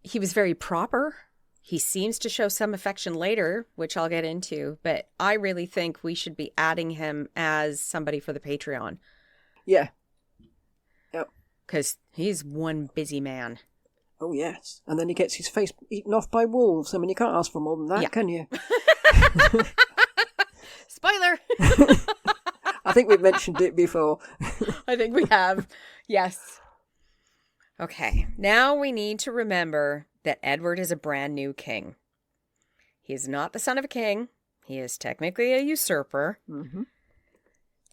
Speaker 3: He was very proper. He seems to show some affection later, which I'll get into, but I really think we should be adding him as somebody for the Patreon.
Speaker 4: Yeah. Yep.
Speaker 3: Because he's one busy man.
Speaker 4: Oh, yes. And then he gets his face eaten off by wolves. I mean, you can't ask for more than that, can you?
Speaker 3: Spoiler!
Speaker 4: I think we've mentioned it before.
Speaker 3: I think we have. Yes. Okay. Now we need to remember that Edward is a brand new king. He is not the son of a king. He is technically a usurper. Mm-hmm.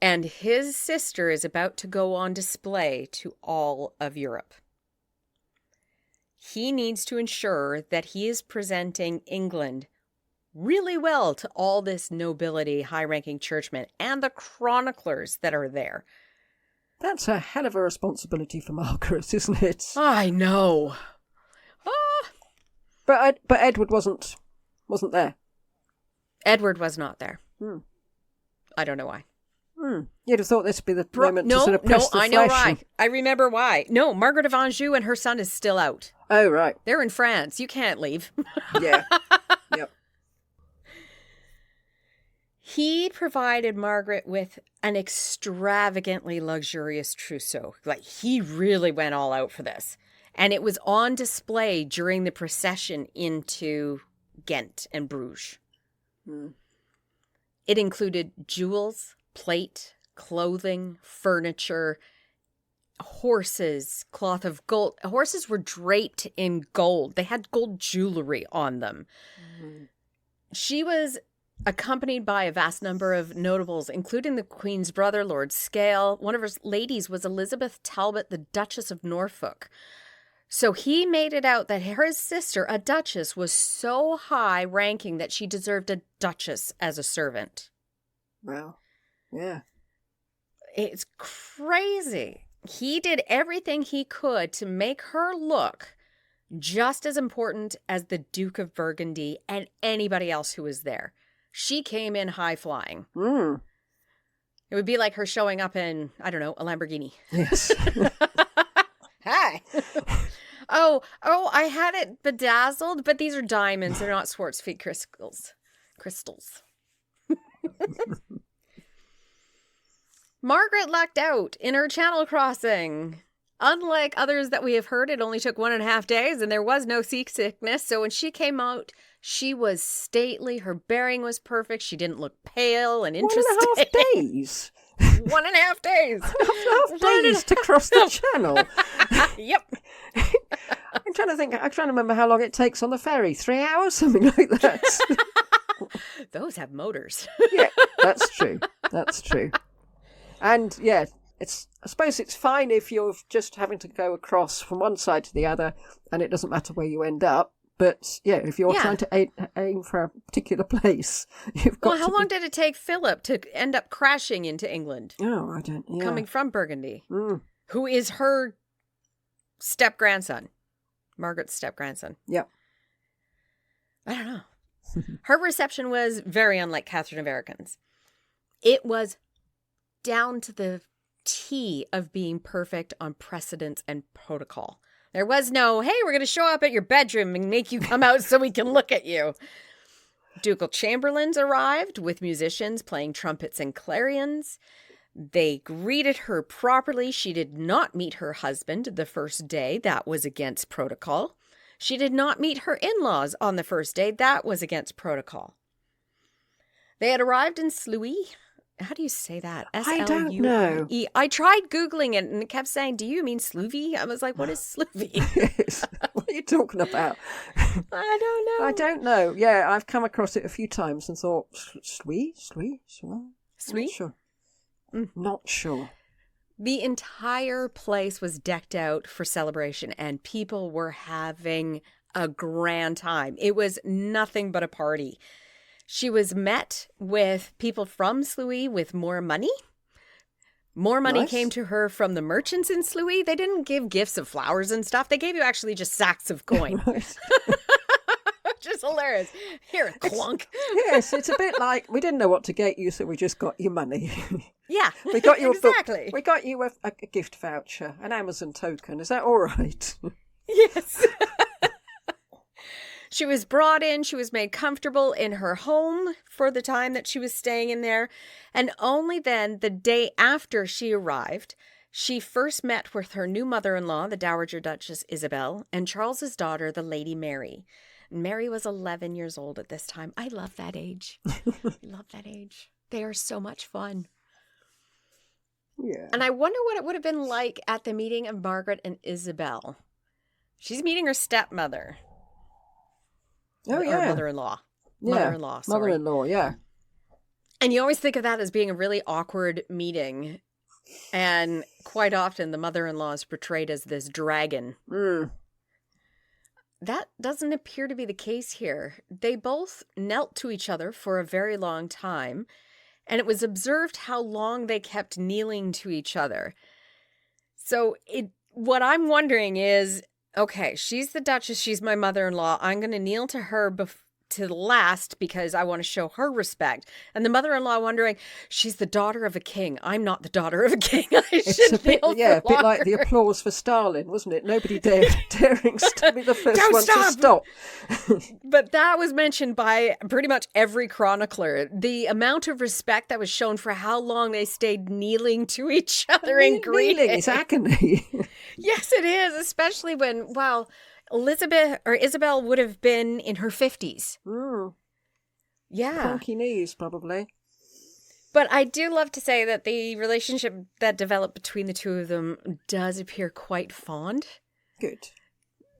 Speaker 3: And his sister is about to go on display to all of Europe. He needs to ensure that he is presenting England really well to all this nobility, high-ranking churchmen, and the chroniclers that are there.
Speaker 4: That's a hell of a responsibility for Margaret, isn't it?
Speaker 3: I know.
Speaker 4: But Edward wasn't there.
Speaker 3: Edward was not there. I don't know why.
Speaker 4: You'd have thought this would be the moment to sort of press the
Speaker 3: I know
Speaker 4: flesh.
Speaker 3: why. I remember why. No, Margaret of Anjou and her son is still out.
Speaker 4: Oh, right.
Speaker 3: They're in France. You can't leave.
Speaker 4: Yeah. Yep.
Speaker 3: He provided Margaret with an extravagantly luxurious trousseau. Like, he really went all out for this. And it was on display during the procession into Ghent and Bruges. It included jewels, plate, clothing, furniture, horses, cloth of gold. Horses were draped in gold. They had gold jewelry on them. She was accompanied by a vast number of notables, including the Queen's brother, Lord Scale. One of her ladies was Elizabeth Talbot, the Duchess of Norfolk. So he made it out that his sister, a duchess, was so high ranking that she deserved a duchess as a servant.
Speaker 4: Well, yeah.
Speaker 3: It's crazy. He did everything he could to make her look just as important as the Duke of Burgundy and anybody else who was there. She came in high flying. It would be like her showing up in, I don't know, a Lamborghini.
Speaker 4: Yes.
Speaker 3: Hi. Oh, I had it bedazzled, but these are diamonds. They're not Schwarzschild crystals. Margaret lucked out in her channel crossing. Unlike others that we have heard, it only took 1.5 days and there was no seasickness. So when she came out, she was stately. Her bearing was perfect. She didn't look pale and interesting.
Speaker 4: 1.5 days?
Speaker 3: 1.5 days.
Speaker 4: 1.5 days to cross the channel.
Speaker 3: Yep.
Speaker 4: I'm trying to remember how long it takes on the ferry. 3 hours? Something like that.
Speaker 3: Those have motors.
Speaker 4: Yeah, that's true. That's true. And yeah, I suppose it's fine if you're just having to go across from one side to the other and it doesn't matter where you end up. But yeah, if you're trying to aim for a particular place, you've got
Speaker 3: how long did it take Philip to end up crashing into England?
Speaker 4: Oh, I don't know.
Speaker 3: Coming from Burgundy. Who is her step-grandson. Margaret's step-grandson.
Speaker 4: Yep.
Speaker 3: I don't know. Her reception was very unlike Catherine of Aragon's. It was down to the T of being perfect on precedence and protocol. There was no, hey, we're going to show up at your bedroom and make you come out so we can look at you. Ducal chamberlains arrived with musicians playing trumpets and clarions. They greeted her properly. She did not meet her husband the first day. That was against protocol. She did not meet her in-laws on the first day. That was against protocol. They had arrived in Sluy. How do you say that?
Speaker 4: I don't know.
Speaker 3: I tried Googling it and it kept saying, do you mean Sluvy? I was like, what is Sluvy?
Speaker 4: Yes. What are you talking about?
Speaker 3: I don't know.
Speaker 4: Yeah, I've come across it a few times and thought, Sluy?
Speaker 3: Sluy?
Speaker 4: Sure. Not sure.
Speaker 3: The entire place was decked out for celebration and people were having a grand time. It was nothing but a party. She was met with people from Sluy with more money. More money came to her from the merchants in Sluy. They didn't give gifts of flowers and stuff. They gave you actually just sacks of coin. Which is hilarious. Here, clunk.
Speaker 4: Yes, it's a bit like, we didn't know what to get you, so we just got you money.
Speaker 3: Yeah,
Speaker 4: we got you
Speaker 3: exactly.
Speaker 4: We got you a gift voucher, an Amazon token. Is that all right?
Speaker 3: Yes. She was brought in, she was made comfortable in her home for the time that she was staying in there. And only then, the day after she arrived, she first met with her new mother-in-law, the Dowager Duchess Isabel, and Charles's daughter, the Lady Mary. Mary was 11 years old at this time. I love that age. They are so much fun.
Speaker 4: Yeah.
Speaker 3: And I wonder what it would have been like at the meeting of Margaret and Isabel. She's meeting her stepmother.
Speaker 4: Oh, yeah.
Speaker 3: Or mother-in-law.
Speaker 4: Yeah.
Speaker 3: Mother-in-law, sorry.
Speaker 4: Mother-in-law, yeah.
Speaker 3: And you always think of that as being a really awkward meeting. And quite often the mother-in-law is portrayed as this dragon. That doesn't appear to be the case here. They both knelt to each other for a very long time. And it was observed how long they kept kneeling to each other. So what I'm wondering is, okay, she's the Duchess, she's my mother-in-law. I'm going to kneel to her to the last because I want to show her respect. And the mother-in-law wondering, she's the daughter of a king. I'm not the daughter of a king.
Speaker 4: It's a bit like the applause for Stalin, wasn't it? Nobody daring to be the first one to stop.
Speaker 3: But that was mentioned by pretty much every chronicler. The amount of respect that was shown for how long they stayed kneeling to each other in greeting.
Speaker 4: Kneeling is agony.
Speaker 3: Yes, it is, especially when, Isabel would have been in her 50s. Yeah.
Speaker 4: Funky knees, probably.
Speaker 3: But I do love to say that the relationship that developed between the two of them does appear quite fond.
Speaker 4: Good.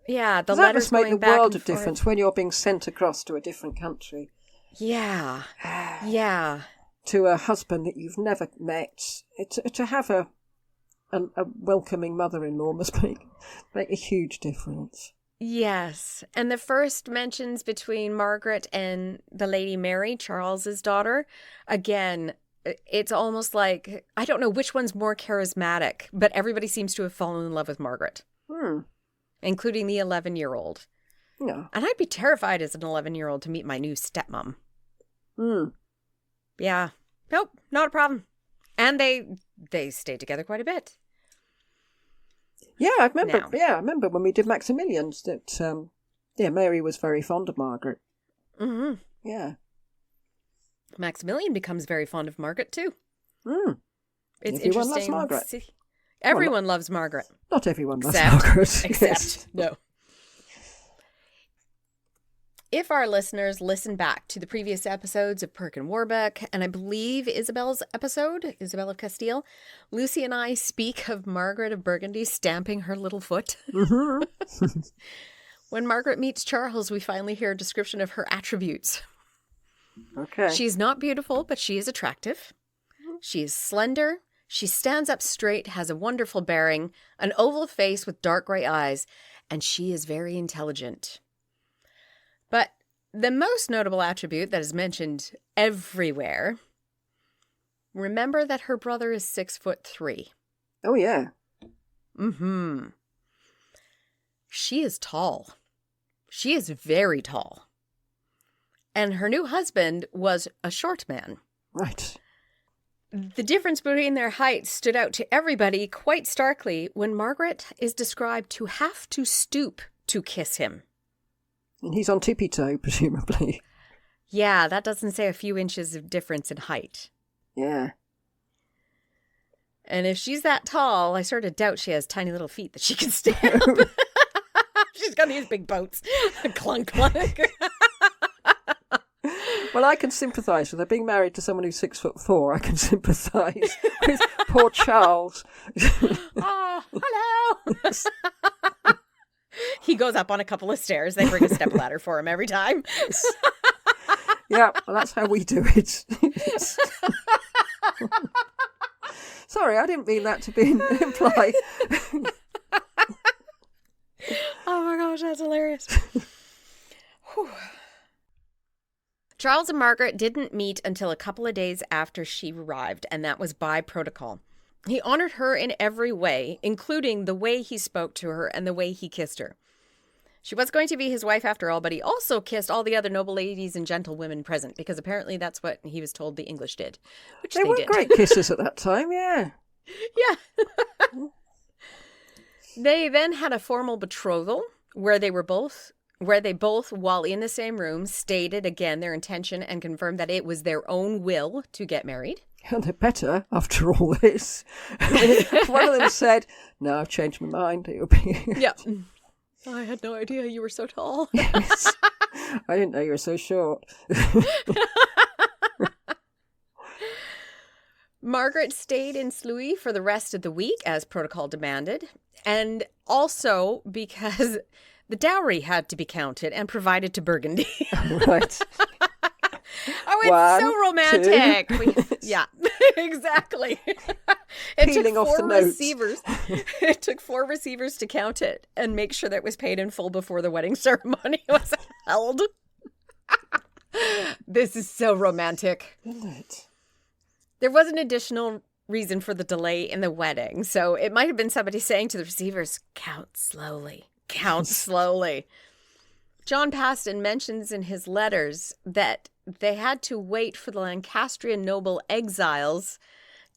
Speaker 3: Yeah, the
Speaker 4: that
Speaker 3: letters
Speaker 4: must make
Speaker 3: going
Speaker 4: the
Speaker 3: back
Speaker 4: world
Speaker 3: and
Speaker 4: of difference when you're being sent across to a different country.
Speaker 3: Yeah. Yeah.
Speaker 4: To a husband that you've never met. To have a welcoming mother-in-law must make a huge difference.
Speaker 3: Yes. And the first mentions between Margaret and the Lady Mary, Charles's daughter, again, it's almost like, I don't know which one's more charismatic, but everybody seems to have fallen in love with Margaret, including the 11-year-old.
Speaker 4: Yeah.
Speaker 3: And I'd be terrified as an 11-year-old to meet my new stepmom. Yeah. Nope, not a problem. And they stayed together quite a bit.
Speaker 4: Yeah, I remember when we did Maximilian's that, Mary was very fond of Margaret.
Speaker 3: Mm-hmm.
Speaker 4: Yeah.
Speaker 3: Maximilian becomes very fond of Margaret, too. It's
Speaker 4: Everyone
Speaker 3: interesting.
Speaker 4: Loves Margaret.
Speaker 3: Everyone loves Margaret.
Speaker 4: Not everyone loves Margaret.
Speaker 3: Except, no. If our listeners listen back to the previous episodes of Perkin Warbeck, and I believe Isabel's episode, Isabel of Castile, Lucy and I speak of Margaret of Burgundy stamping her little foot. When Margaret meets Charles, we finally hear a description of her attributes.
Speaker 4: Okay.
Speaker 3: She's not beautiful, but she is attractive. She is slender. She stands up straight, has a wonderful bearing, an oval face with dark gray eyes, and she is very intelligent. But the most notable attribute that is mentioned everywhere, remember that her brother is 6'3".
Speaker 4: Oh, yeah.
Speaker 3: Mm-hmm. She is tall. She is very tall. And her new husband was a short man.
Speaker 4: Right.
Speaker 3: The difference between their heights stood out to everybody quite starkly when Margaret is described to have to stoop to kiss him.
Speaker 4: And he's on tippy-toe, presumably.
Speaker 3: Yeah, that doesn't say a few inches of difference in height.
Speaker 4: Yeah.
Speaker 3: And if she's that tall, I sort of doubt she has tiny little feet that she can stand up. She's got these big boats. Clunk, clunk.
Speaker 4: Well, I can sympathise with her. Being married to someone who's 6'4", I can sympathise with poor Charles.
Speaker 3: Oh, hello. He goes up on a couple of stairs. They bring a stepladder for him every time.
Speaker 4: Yeah, well, that's how we do it. Sorry, I didn't mean that to be implied.
Speaker 3: Oh my gosh, that's hilarious. Charles and Margaret didn't meet until a couple of days after she arrived, and that was by protocol. He honored her in every way, including the way he spoke to her and the way he kissed her. She was going to be his wife after all, but he also kissed all the other noble ladies and gentlewomen present, because apparently that's what he was told the English did, which they
Speaker 4: were
Speaker 3: did.
Speaker 4: Great kisses at that time, yeah.
Speaker 3: Yeah. They then had a formal betrothal where they both, while in the same room, stated again their intention and confirmed that it was their own will to get married.
Speaker 4: And they're better after all this. One of them said, "No, I've changed my mind. It'll be."
Speaker 3: Yeah. I had no idea you were so tall.
Speaker 4: Yes. I didn't know you were so short.
Speaker 3: Margaret stayed in Sluy for the rest of the week, as protocol demanded, and also because the dowry had to be counted and provided to Burgundy.
Speaker 4: Right.
Speaker 3: Oh, it's so romantic. Yeah, exactly.
Speaker 4: Peeling off the notes.
Speaker 3: Receivers. It took 4 receivers to count it and make sure that it was paid in full before the wedding ceremony was held. This is so romantic.
Speaker 4: Isn't it?
Speaker 3: There was an additional reason for the delay in the wedding. So it might have been somebody saying to the receivers, count slowly, count slowly. John Paston mentions in his letters that they had to wait for the Lancastrian noble exiles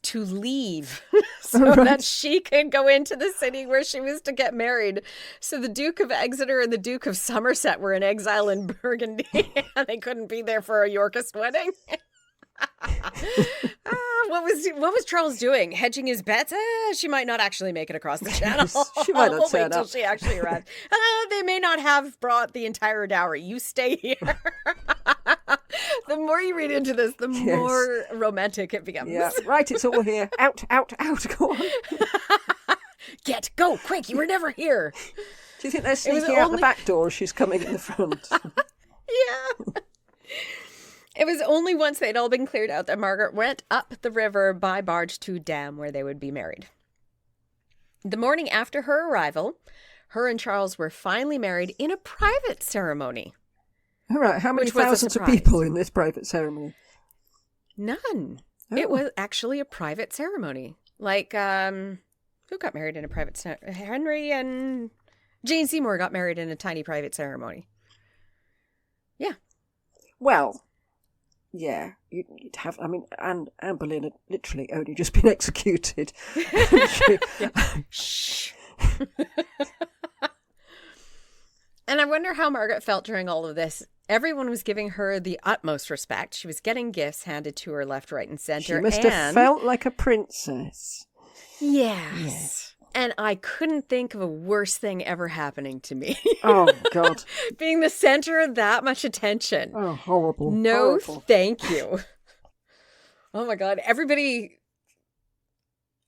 Speaker 3: to leave so that she could go into the city where she was to get married. So the Duke of Exeter and the Duke of Somerset were in exile in Burgundy and they couldn't be there for a Yorkist wedding. What was Charles doing? Hedging his bets? She might not actually make it across the channel.
Speaker 4: She might not
Speaker 3: we'll
Speaker 4: turn
Speaker 3: wait till
Speaker 4: up.
Speaker 3: she actually arrives. They may not have brought the entire dowry. You stay here. The more you read into this, the more romantic it becomes.
Speaker 4: Yeah, right, it's all here. Out, out, out, go on.
Speaker 3: Go, quick, you were never here.
Speaker 4: Do you think they're sneaking out the back door as she's coming in the front?
Speaker 3: Yeah. It was only once they'd all been cleared out that Margaret went up the river by barge to Dam, where they would be married. The morning after her arrival, her and Charles were finally married in a private ceremony.
Speaker 4: All right, how many
Speaker 3: Which was a
Speaker 4: thousands of
Speaker 3: surprise.
Speaker 4: people in this private ceremony?
Speaker 3: None.
Speaker 4: Oh.
Speaker 3: It was actually a private ceremony. Like, who got married in a private ceremony? Henry and Jane Seymour got married in a tiny private ceremony. Yeah.
Speaker 4: Well, yeah, you'd have, I mean, Anne Boleyn had literally only just been executed.
Speaker 3: Shh. And I wonder how Margaret felt during all of this. Everyone was giving her the utmost respect. She was getting gifts handed to her left, right, and center.
Speaker 4: She must have felt like a princess.
Speaker 3: Yes. And I couldn't think of a worse thing ever happening to me.
Speaker 4: Oh, God.
Speaker 3: Being the center of that much attention.
Speaker 4: Oh, horrible.
Speaker 3: No,
Speaker 4: horrible.
Speaker 3: thank you. Oh, my God. Everybody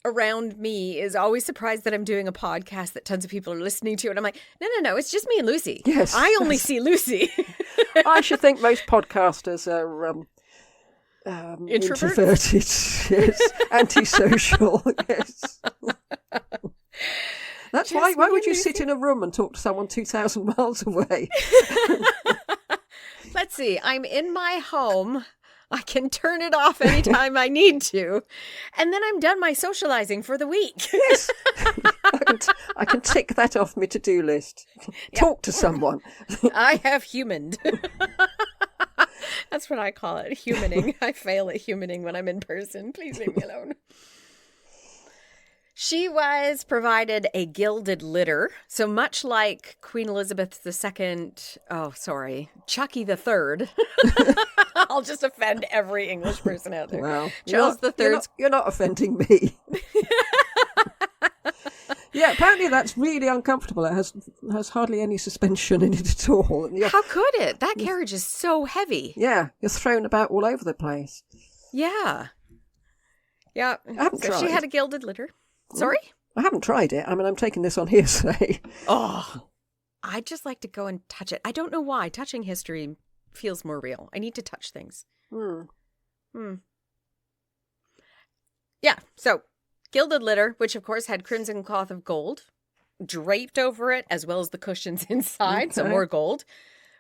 Speaker 3: around me is always surprised that I'm doing a podcast that tons of people are listening to. And I'm like, no, it's just me and Lucy.
Speaker 4: Yes.
Speaker 3: I only see Lucy.
Speaker 4: I should think most podcasters are introverted, yes, antisocial, yes. That's
Speaker 3: Just
Speaker 4: why
Speaker 3: me
Speaker 4: would
Speaker 3: and
Speaker 4: you
Speaker 3: Lucy.
Speaker 4: sit in a room and talk to someone 2,000 miles away?
Speaker 3: Let's see. I'm in my home. I can turn it off anytime I need to. And then I'm done my socializing for the week.
Speaker 4: Yes. I can tick that off my to-do list. Talk to someone.
Speaker 3: I have humaned. That's what I call it, humaning. I fail at humaning when I'm in person. Please leave me alone. She was provided a gilded litter. So much like Queen Elizabeth II, Chucky III. I'll just offend every English person out there.
Speaker 4: Well,
Speaker 3: Charles III.
Speaker 4: You're not offending me. Yeah, apparently that's really uncomfortable. It has hardly any suspension in it at all. And
Speaker 3: How could it? That carriage is so heavy.
Speaker 4: yeah, you're thrown about all over the place.
Speaker 3: Yeah. Yeah.
Speaker 4: I haven't
Speaker 3: So
Speaker 4: tried.
Speaker 3: she had a gilded litter. Sorry?
Speaker 4: I haven't tried it. I mean, I'm taking this on hearsay.
Speaker 3: Oh, I'd just like to go and touch it. I don't know why. Touching history feels more real. I need to touch things. Yeah, so gilded litter, which of course had crimson cloth of gold draped over it, as well as the cushions inside, so
Speaker 4: Okay.
Speaker 3: more gold,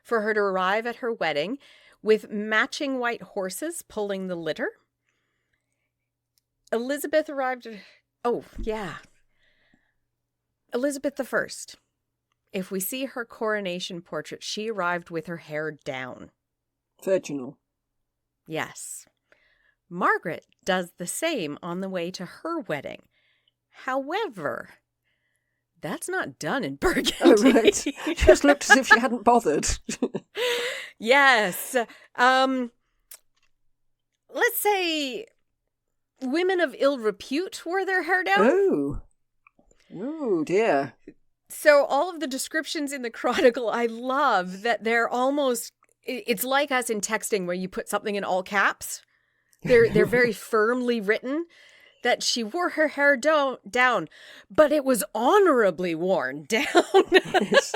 Speaker 3: for her to arrive at her wedding with matching white horses pulling the litter. Elizabeth arrived at... Oh, yeah. Elizabeth I. If we see her coronation portrait, she arrived with her hair down.
Speaker 4: Virginal.
Speaker 3: Yes. Margaret does the same on the way to her wedding. However, that's not done in Burgundy.
Speaker 4: Oh, right. She just looked as if she hadn't bothered.
Speaker 3: Yes. Let's say women of ill repute wore their hair down.
Speaker 4: Oh, dear.
Speaker 3: So all of the descriptions in the Chronicle, I love that they're almost, it's like us in texting where you put something in all caps. They're very firmly written, that she wore her hair down, but it was honorably worn down.
Speaker 4: Yes.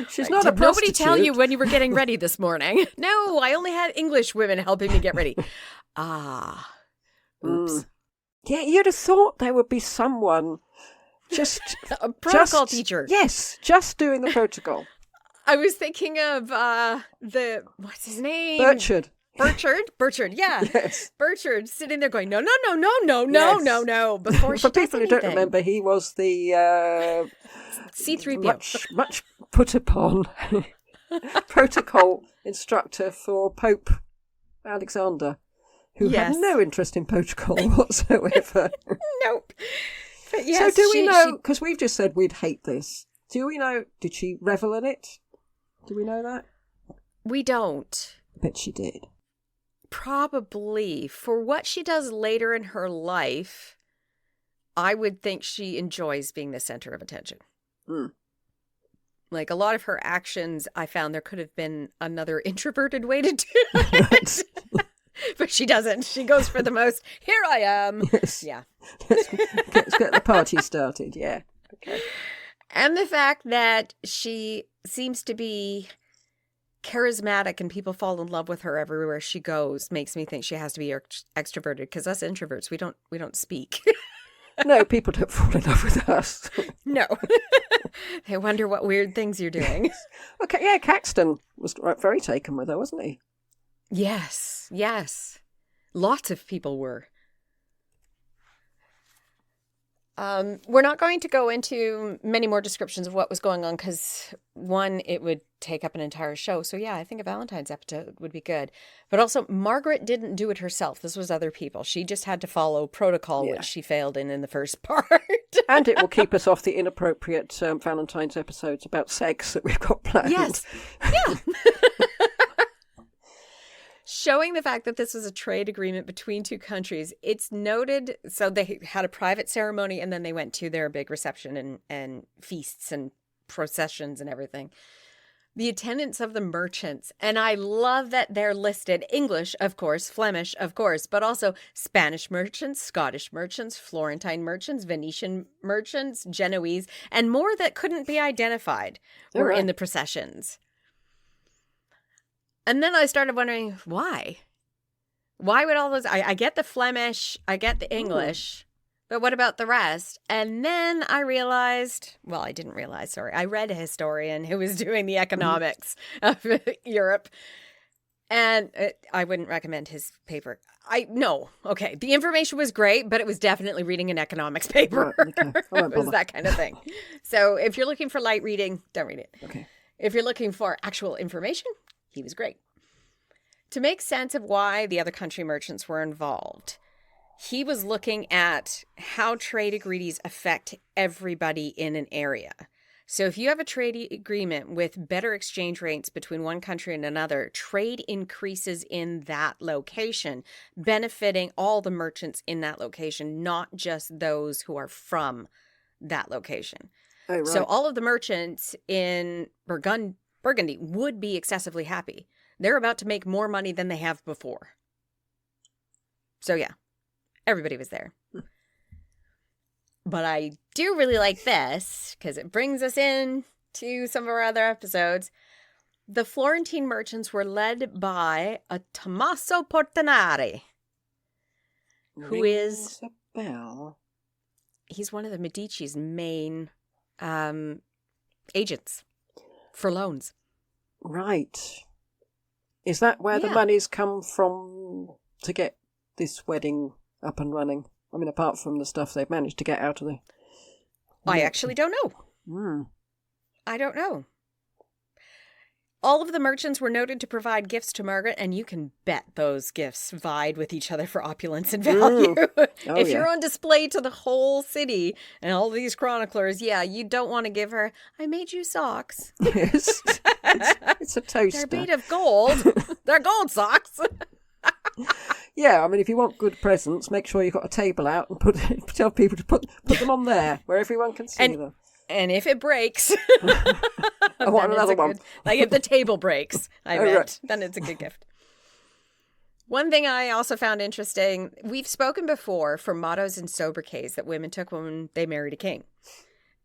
Speaker 4: She's not a
Speaker 3: Did
Speaker 4: prostitute.
Speaker 3: nobody tell you when you were getting ready this morning? No, I only had English women helping me get ready. Oops.
Speaker 4: Yeah, you'd have thought there would be someone just...
Speaker 3: A protocol
Speaker 4: just-
Speaker 3: teacher.
Speaker 4: Yes, just doing the protocol.
Speaker 3: I was thinking of what's his name?
Speaker 4: Burchard.
Speaker 3: Burchard, yeah.
Speaker 4: Yes.
Speaker 3: Burchard sitting there going, no, before she
Speaker 4: For
Speaker 3: does
Speaker 4: people who
Speaker 3: anything.
Speaker 4: don't remember, he was the
Speaker 3: C-3PO.
Speaker 4: much put upon protocol instructor for Pope Alexander, who
Speaker 3: Yes.
Speaker 4: had no interest in protocol whatsoever.
Speaker 3: Nope. But yes,
Speaker 4: So do we know, because we've just said we'd hate this, do we know, did she revel in it? Do we know that?
Speaker 3: We don't.
Speaker 4: I bet she did.
Speaker 3: Probably. For what she does later in her life, I would think she enjoys being the center of attention.
Speaker 4: Mm.
Speaker 3: Like a lot of her actions, I found there could have been another introverted way to do it. But she doesn't. She goes for the most, here I am.
Speaker 4: Yes.
Speaker 3: Yeah.
Speaker 4: Let's get the party started, yeah. Okay.
Speaker 3: And the fact that she seems to be charismatic and people fall in love with her everywhere she goes makes me think she has to be extroverted, because us introverts, we don't speak.
Speaker 4: No, people don't fall in love with us.
Speaker 3: No. They wonder what weird things you're doing.
Speaker 4: Okay, yeah, Caxton was very taken with her, wasn't he?
Speaker 3: Yes. Lots of people were. We're not going to go into many more descriptions of what was going on because, one, it would take up an entire show. So, yeah, I think a Valentine's episode would be good. But also, Margaret didn't do it herself. This was other people. She just had to follow protocol, which she failed in the first part.
Speaker 4: And it will keep us off the inappropriate Valentine's episodes about sex that we've got planned.
Speaker 3: Yes. Yeah. Showing the fact that this was a trade agreement between two countries, it's noted. So they had a private ceremony and then they went to their big reception and feasts and processions and everything. The attendance of the merchants, and I love that they're listed English, of course, Flemish, of course, but also Spanish merchants, Scottish merchants, Florentine merchants, Venetian merchants, Genoese, and more that couldn't be identified were in the processions. And then I started wondering, why? Why would all those... I get the Flemish, I get the English, but what about the rest? And then I realized... Well, I didn't realize, sorry. I read a historian who was doing the economics of Europe. And I wouldn't recommend his paper. Okay. The information was great, but it was definitely reading an economics paper. It was that kind of thing. So if you're looking for light reading, don't read it.
Speaker 4: Okay.
Speaker 3: If you're looking for actual information... He was great. To make sense of why the other country merchants were involved, he was looking at how trade agreements affect everybody in an area. So if you have a trade agreement with better exchange rates between one country and another, trade increases in that location, benefiting all the merchants in that location, not just those who are from that location.
Speaker 4: Oh, right.
Speaker 3: So all of the merchants in Burgundy would be excessively happy. They're about to make more money than they have before. So yeah, everybody was there. But I do really like this because it brings us in to some of our other episodes. The Florentine merchants were led by a Tommaso Portinari, who is
Speaker 4: a bell.
Speaker 3: He's one of the Medici's main agents for loans.
Speaker 4: Right. Is that where the money's come from to get this wedding up and running? I mean, apart from the stuff they've managed to get out of the...
Speaker 3: I actually don't know. I don't know. All of the merchants were noted to provide gifts to Margaret, and you can bet those gifts vied with each other for opulence and value. If you're on display to the whole city and all these chroniclers, you don't want to give her, I made you socks.
Speaker 4: Yes. It's a toaster.
Speaker 3: They're made of gold. They're gold socks.
Speaker 4: Yeah, I mean, if you want good presents, make sure you've got a table out and tell people to put them on there where everyone can see them.
Speaker 3: And if it breaks,
Speaker 4: I want another one.
Speaker 3: Like if the table breaks, then it's a good gift. One thing I also found interesting, we've spoken before for mottos and sobriquets that women took when they married a king.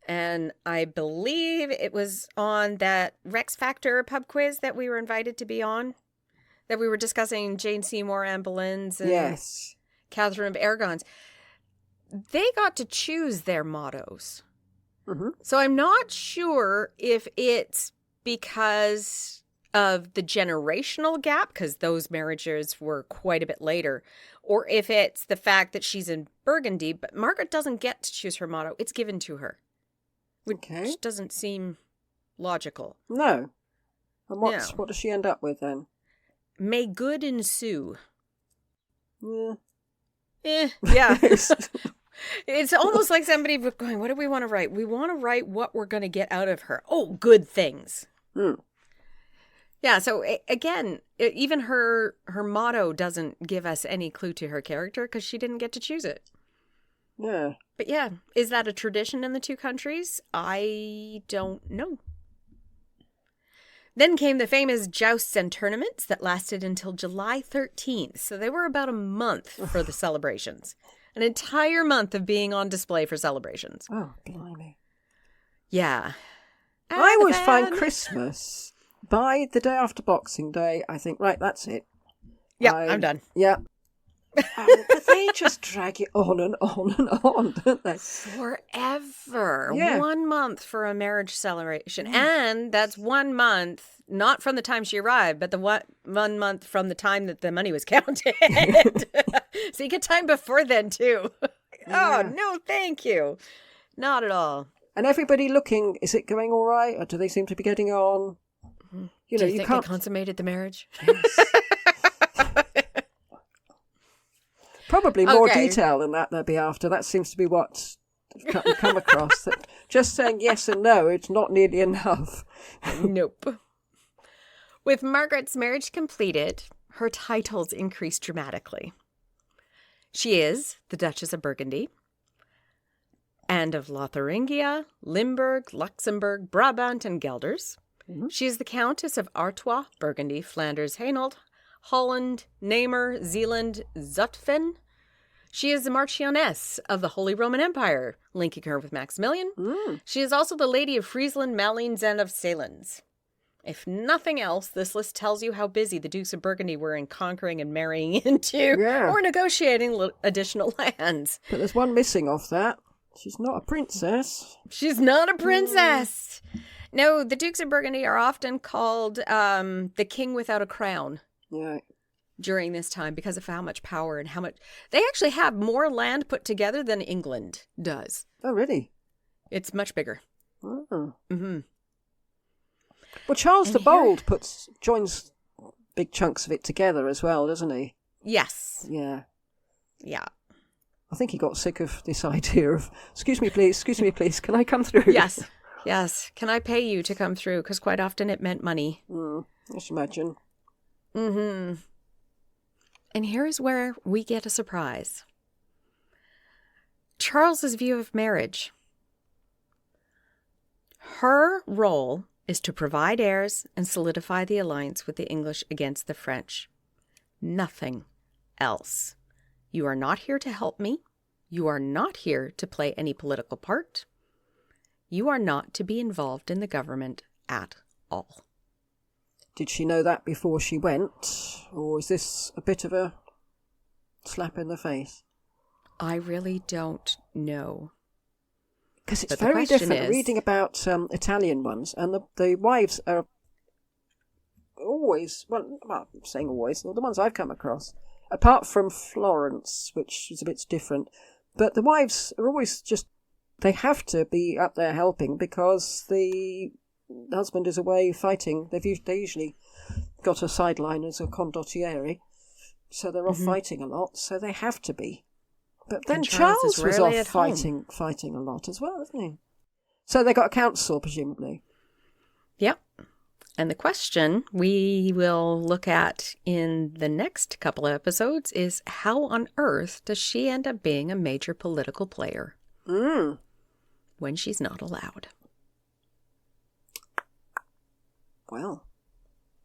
Speaker 3: And I believe it was on that Rex Factor pub quiz that we were invited to be on, that we were discussing Jane Seymour, Anne Boleyn's, and Catherine of Aragon's. They got to choose their mottos. Mm-hmm. So I'm not sure if it's because of the generational gap, because those marriages were quite a bit later, or if it's the fact that she's in Burgundy, but Margaret doesn't get to choose her motto. It's given to her. Which doesn't seem logical.
Speaker 4: No. And what does she end up with then?
Speaker 3: May good ensue.
Speaker 4: Yeah.
Speaker 3: Yeah. It's almost like somebody going, what do we want to write? We want to write what we're going to get out of her. Oh, good things. Yeah, so again, even her motto doesn't give us any clue to her character because she didn't get to choose it.
Speaker 4: Yeah.
Speaker 3: But yeah, is that a tradition in the two countries? I don't know. Then came the famous jousts and tournaments that lasted until July 13th. So they were about a month for the celebrations. An entire month of being on display for celebrations.
Speaker 4: Oh, blimey.
Speaker 3: Yeah.
Speaker 4: I always find Christmas, by the day after Boxing Day, I think, right, that's it.
Speaker 3: Yeah, I'm done.
Speaker 4: Yeah. But they just drag it on and on and on, don't they?
Speaker 3: Forever.
Speaker 4: Yeah.
Speaker 3: 1 month for a marriage celebration. And that's 1 month, not from the time she arrived, but the 1 month from the time that the money was counted. So you get time before then, too.
Speaker 4: Yeah.
Speaker 3: Oh, no, thank you. Not at all.
Speaker 4: And everybody looking, is it going all right? Or do they seem to be getting on? You know,
Speaker 3: Do you think
Speaker 4: can't...
Speaker 3: they consummated the marriage?
Speaker 4: Yes. Probably more detail than that they'll be after. That seems to be what we come across. That just saying yes and no, it's not nearly enough.
Speaker 3: Nope. With Margaret's marriage completed, her titles increased dramatically. She is the Duchess of Burgundy, and of Lotharingia, Limburg, Luxembourg, Brabant, and Gelders. Mm-hmm. She is the Countess of Artois, Burgundy, Flanders, Hainault, Holland, Namur, Zeeland, Zutphen. She is the Marchioness of the Holy Roman Empire, linking her with Maximilian. She is also the Lady of Friesland, Malines, and of Salins. If nothing else, this list tells you how busy the Dukes of Burgundy were in conquering and marrying into or negotiating additional lands.
Speaker 4: But there's one missing off that. She's not a princess.
Speaker 3: She's not a princess. No, the Dukes of Burgundy are often called the king without a crown.
Speaker 4: Yeah.
Speaker 3: During this time because of how much power and how much... They actually have more land put together than England does.
Speaker 4: Oh, really?
Speaker 3: It's much bigger.
Speaker 4: Oh.
Speaker 3: Mm-hmm.
Speaker 4: Well, Charles the Bold joins big chunks of it together as well, doesn't he?
Speaker 3: Yes.
Speaker 4: Yeah.
Speaker 3: Yeah.
Speaker 4: I think he got sick of this idea of, excuse me, please, can I come through?
Speaker 3: Yes. Yes. Can I pay you to come through? Because quite often it meant money.
Speaker 4: Just imagine.
Speaker 3: Mm-hmm. And here is where we get a surprise. Charles's view of marriage. Her role is to provide heirs and solidify the alliance with the English against the French. Nothing else. You are not here to help me. You are not here to play any political part. You are not to be involved in the government at all.
Speaker 4: Did she know that before she went? Or is this a bit of a slap in the face?
Speaker 3: I really don't know.
Speaker 4: Because it's very different reading about Italian ones, and the wives are always, well, I'm saying always, the ones I've come across, apart from Florence, which is a bit different, but the wives are always just, they have to be up there helping because the husband is away fighting. They usually got a sideline as a condottieri, so they're off fighting a lot, so they have to be. But then Charles was off fighting a lot as well, isn't he? So they got a council, presumably.
Speaker 3: Yep. And the question we will look at in the next couple of episodes is how on earth does she end up being a major political player when she's not allowed?
Speaker 4: Well,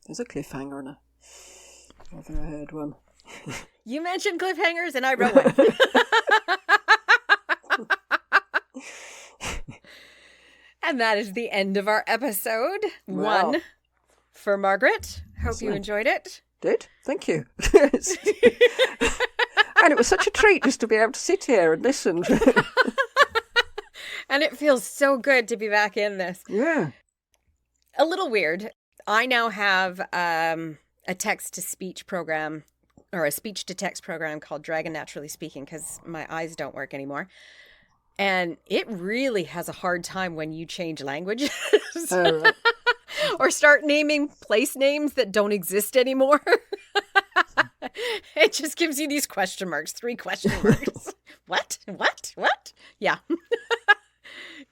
Speaker 4: there's a cliffhanger on I've never heard one.
Speaker 3: You mentioned cliffhangers and I wrote one. And that is the end of our episode.
Speaker 4: Wow.
Speaker 3: 1 for Margaret. Hope you enjoyed it.
Speaker 4: Did? Thank you. And it was such a treat just to be able to sit here and listen.
Speaker 3: And it feels so good to be back in this.
Speaker 4: Yeah.
Speaker 3: A little weird. I now have a text-to-speech program, or a speech-to-text program called Dragon Naturally Speaking, because my eyes don't work anymore. And it really has a hard time when you change languages.
Speaker 4: Right.
Speaker 3: Or start naming place names that don't exist anymore. It just gives you these question marks, 3 question marks. What? Yeah.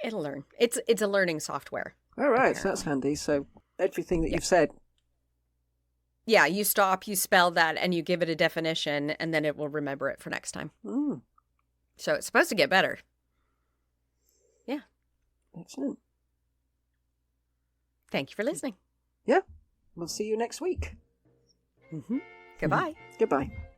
Speaker 3: It'll learn. It's a learning software.
Speaker 4: All right, so that's handy. So everything that you've said.
Speaker 3: Yeah, you stop, you spell that, and you give it a definition, and then it will remember it for next time.
Speaker 4: Mm.
Speaker 3: So it's supposed to get better. Yeah.
Speaker 4: Excellent.
Speaker 3: Thank you for listening.
Speaker 4: Yeah. We'll see you next week.
Speaker 3: Goodbye.
Speaker 4: Goodbye.